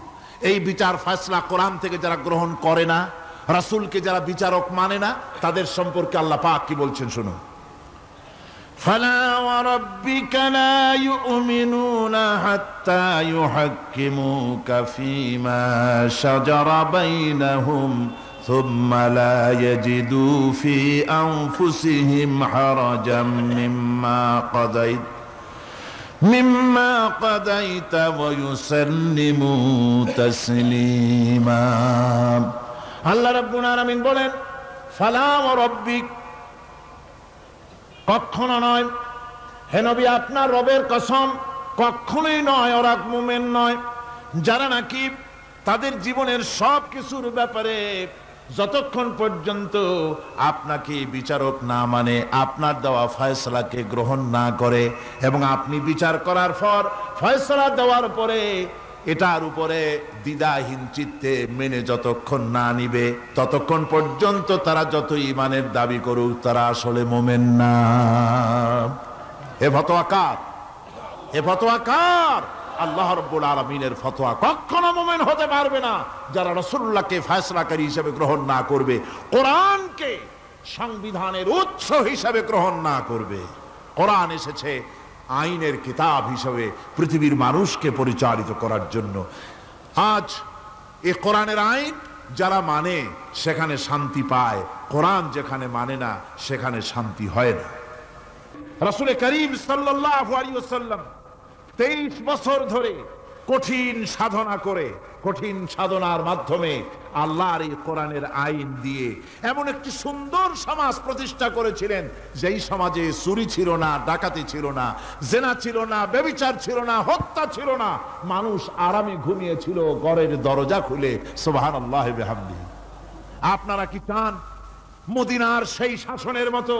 এই বিচার ফয়সালা কোরআন থেকে যারা গ্রহণ করে না, রাসূলকে যারা বিচারক মানে না, তাদের সম্পর্কে আল্লাহ পাক কি বলছেন শুনুন। فلا وربك لا يؤمنون حتى يحكموك فيما شجر بينهم ثم لا يجدوا في أنفسهم حرجا مما قضيت ويسلموا تسليما। আল্লাহ রাব্বুল আলামিন বলেন, ফালা ওয়া রাব্বিক, কখনো নয় হে নবী, আপনার রবের কসম, কখনোই নয়। ওরা মুমিন নয় যারা নাকি তাদের জীবনের সব কিছুর ব্যাপারে যতক্ষণ পর্যন্ত আপনাকে বিচারক না মানে, আপনার দেওয়া ফয়সালাকে গ্রহণ না করে, এবং আপনি বিচার করার পর ফয়সালা দেওয়ার পরে এটার উপরে দ্বিধাহীন চিত্তে মেনে যতক্ষণ না নিবে, ততক্ষণ পর্যন্ত তারা যত ঈমানের দাবি করুক, তারা আসলে মুমিন না। এ ফতোয়া কার? এ ফতোয়া কার? আল্লাহ রাব্বুল আলামিনের ফতোয়া। কখনো মুমিন হতে পারবে না যারা রাসূলুল্লাহকে ফয়সালাকারী হিসেবে গ্রহণ না করবে, কোরআনকে সংবিধানের উৎস হিসেবে গ্রহণ না করবে। কোরআন এসেছে আইনের কিতাব হিসেবে পৃথিবীর মানুষকে পরিচালিত করার জন্য। আজ এই কোরআনের আইন যারা মানে সেখানে শান্তি পায়, কোরআন যেখানে মানে না সেখানে শান্তি হয় না। রাসূল করিম সাল্লাল্লাহু আলাইহি ওয়াসাল্লাম 23 বছর ধরে কঠিন সাধনা করে, কঠিন সাধনার মাধ্যমে আল্লাহর এই কোরআনের আইন দিয়ে এমন একটি সুন্দর সমাজ প্রতিষ্ঠা করেছিলেন, যেই সমাজে চুরি ছিল না, ডাকাতি ছিল না, জেনা ছিল না, ব্যভিচার ছিল না, হত্যা ছিল না, মানুষ আরামে ঘুমিয়েছিল ঘরের দরজা খুলে। সুবহানাল্লাহ ওয়া বিহামদিহি। আপনারা কি চান মদিনার সেই শাসনের মতো,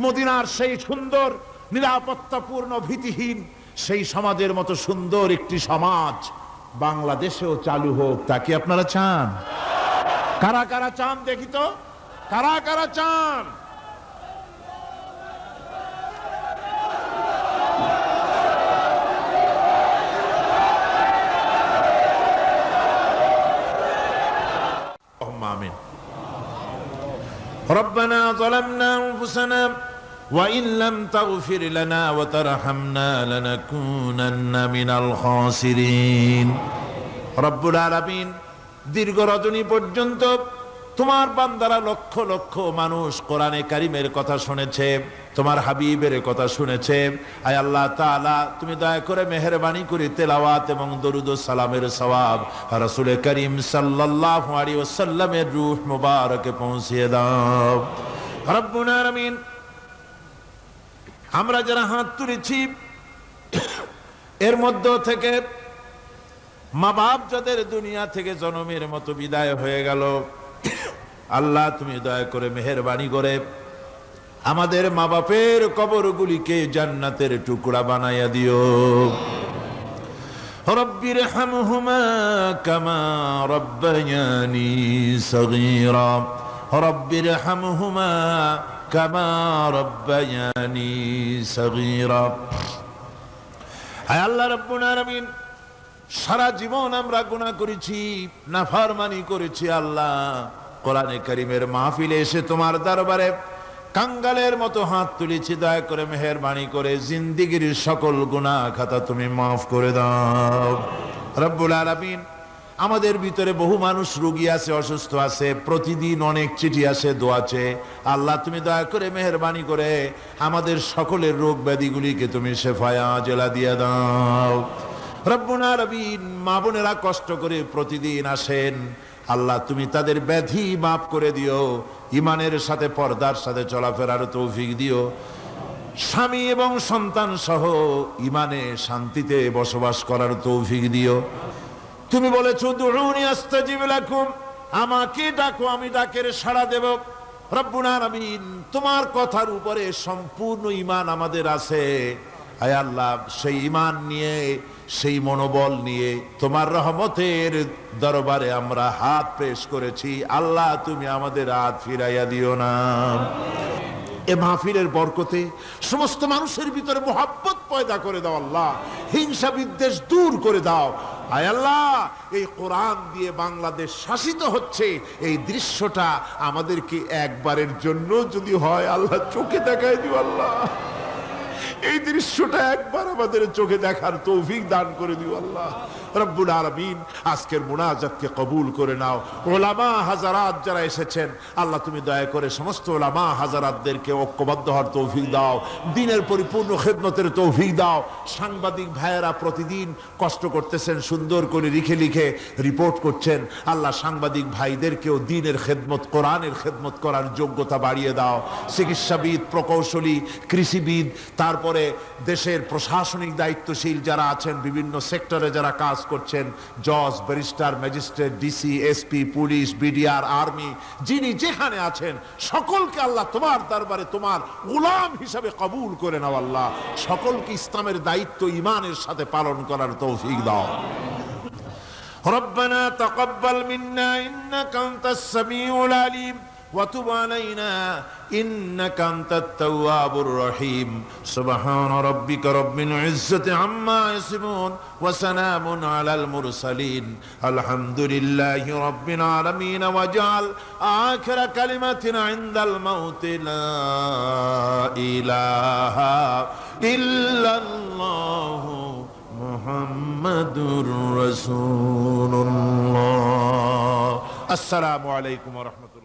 মদিনার সেই সুন্দর নিরাপত্তাপূর্ণ ভীতিহীন সেই সমাজের মতো সুন্দর একটি সমাজ বাংলাদেশেও চালু হোক? তা কি আপনারা চান? কারা কারা চান দেখি তো, কারা কারা চান? আমিন। ربنا ظلمنا أنفسنا وإن لم تغفر لنا وترحمنا لنكونن من الخاسرين। রব্বুল আলামিন দীর্ঘ রজনী পর্যন্ত তোমার বান্দারা লক্ষ লক্ষ মানুষ কোরআনে কারীমের কথা শুনেছে, তোমার হাবিবের কথা শুনেছে। আয় আল্লাহ তাআলা, তুমি দয়া করে মেহেরবানি করে তেলাওয়াত এবং দরুদ ও সালামের সওয়াব রাসূল করিম সাল্লাল্লাহু আলাইহি ওয়াসাল্লামের রূহ মুবারকে পৌঁছিয়ে দাও। রব্বুল আলামিন, আমরা যারা হাত তুলেছি এর মধ্য থেকে মা বাপ যাদের দুনিয়া থেকে জনমের মতো বিদায় হয়ে গেল, আল্লাহ তুমি দয়া করে মেহেরবানি করে আমাদের মা বাপের কবরগুলিকে জান্নাতের টুকরা বানাইয়া দিও। রব্বিরহামহুমা কামা রব্বায়ানি সগীরা, রব্বিরহামহুমা কামা রব্বায়ানি সগীরা। হায় আল্লাহ রাব্বুল আলামিন, সারা জীবন আমরা গুনাহ করেছি, নাফরমানি করেছি। আল্লাহ, কোরআনে কারীমের মাহফিলে এসে তোমার দরবারে কাঙ্গালের মতো হাত তুলেছি, দয়া করে মেহেরবানি করে জিন্দেগীর সকল গুনাহ খাতা তুমি মাফ করে দাও। রব্বুল আলামিন, আমাদের ভিতরে বহু মানুষ রোগী আছে, অসুস্থ আছে, প্রতিদিন অনেক চিঠি আসে, দোয়া আছে। আল্লাহ, তুমি দয়া করে মেহেরবানি করে আমাদের সকলের রোগ ব্যাধিগুলিকে তুমি শেফায়া জেলা দিয়ে দাও। রব্বুল আলামিন, মা বোনেরা কষ্ট করে প্রতিদিন আসেন, আল্লাহ তুমি তাদের ব্যাধি মাফ করে দিও, ইমানের সাথে পর্দার সাথে চলাফেরার তৌফিক দিও, স্বামী এবং সন্তান সহ ইমানে শান্তিতে বসবাস করার তৌফিক দিও। তুমি বলেছো দুউনি আস্তাজিব লাকুম, আমাকে ডাকো আমি ডাকের সাড়া দেব। রব্বুল আলামিন, তোমার কথার উপরে সম্পূর্ণ ঈমান আমাদের আছে। আয় আল্লাহ, সেই ঈমান নিয়ে, সেই মনোবল নিয়ে তোমার রহমতের দরবারে আমরা হাত পেশ করেছি। আল্লাহ, তুমি আমাদের হাত ফিরাইয়া দিও না। এ মাহফিলের বরকতে সমস্ত মানুষের ভিতরে মোহাব্বত পয়দা করে দাও। আল্লাহ, হিংসা বিদ্বেষ দূর করে দাও। আয় আল্লাহ, এই কোরআন দিয়ে বাংলাদেশ শাসিত হচ্ছে, এই দৃশ্যটা আমাদেরকে একবারের জন্য যদি হয় আল্লাহ চোখে দেখায় দিও। আল্লাহ, এই দৃশ্যটা একবার আমাদের চোখে দেখার তৌফিক দান করে দিও। আল্লাহ রব্বুল আলামিন, আজকের মুনাজাতকে কবুল করে নাও। ওলামা হাজারাত যারা এসেছেন, আল্লাহ তুমি দয়া করে সমস্ত ওলামা হাজারাতদেরকে ঐক্যবদ্ধ হওয়ার তৌফিক দাও, দ্বীনের পরিপূর্ণ খেদমতের তৌফিক দাও। সাংবাদিক ভাইয়েরা প্রতিদিন কষ্ট করতেছেন, সুন্দর করে লিখে লিখে রিপোর্ট করছেন। আল্লাহ, সাংবাদিক ভাইদেরকেও দ্বীনের খেদমত, কোরআনের খেদমত করার যোগ্যতা বাড়িয়ে দাও। চিকিৎসাবিদ, প্রকৌশলী, কৃষিবিদ, তারপরে দেশের প্রশাসনিক দায়িত্বশীল যারা আছেন, বিভিন্ন সেক্টরে যারা কাজ করছেন, জজ, barrister, magistrate, DC, SP, police, BDR, army, যিনি যেখানে আছেন সকলকে আল্লাহ তোমার দরবারে তোমার গোলাম হিসাবে কবুল করে নাও। আল্লাহ, সকলকে ইসলামের দায়িত্ব ঈমানের সাথে পালন করার তৌফিক দাও। রব্বানা তাকাব্বাল মিন্না ইন্নাকা আনতাস সামিউল আলিম وتب علينا إنك أنت التواب الرحيم سبحان ربك رب العزة عما يصفون وسلام على المرسلين الحمد لله رب العالمين واجعل آخر كلمة عند الموت لا إله إلا الله محمد رسول الله السلام عليكم ورحمة الله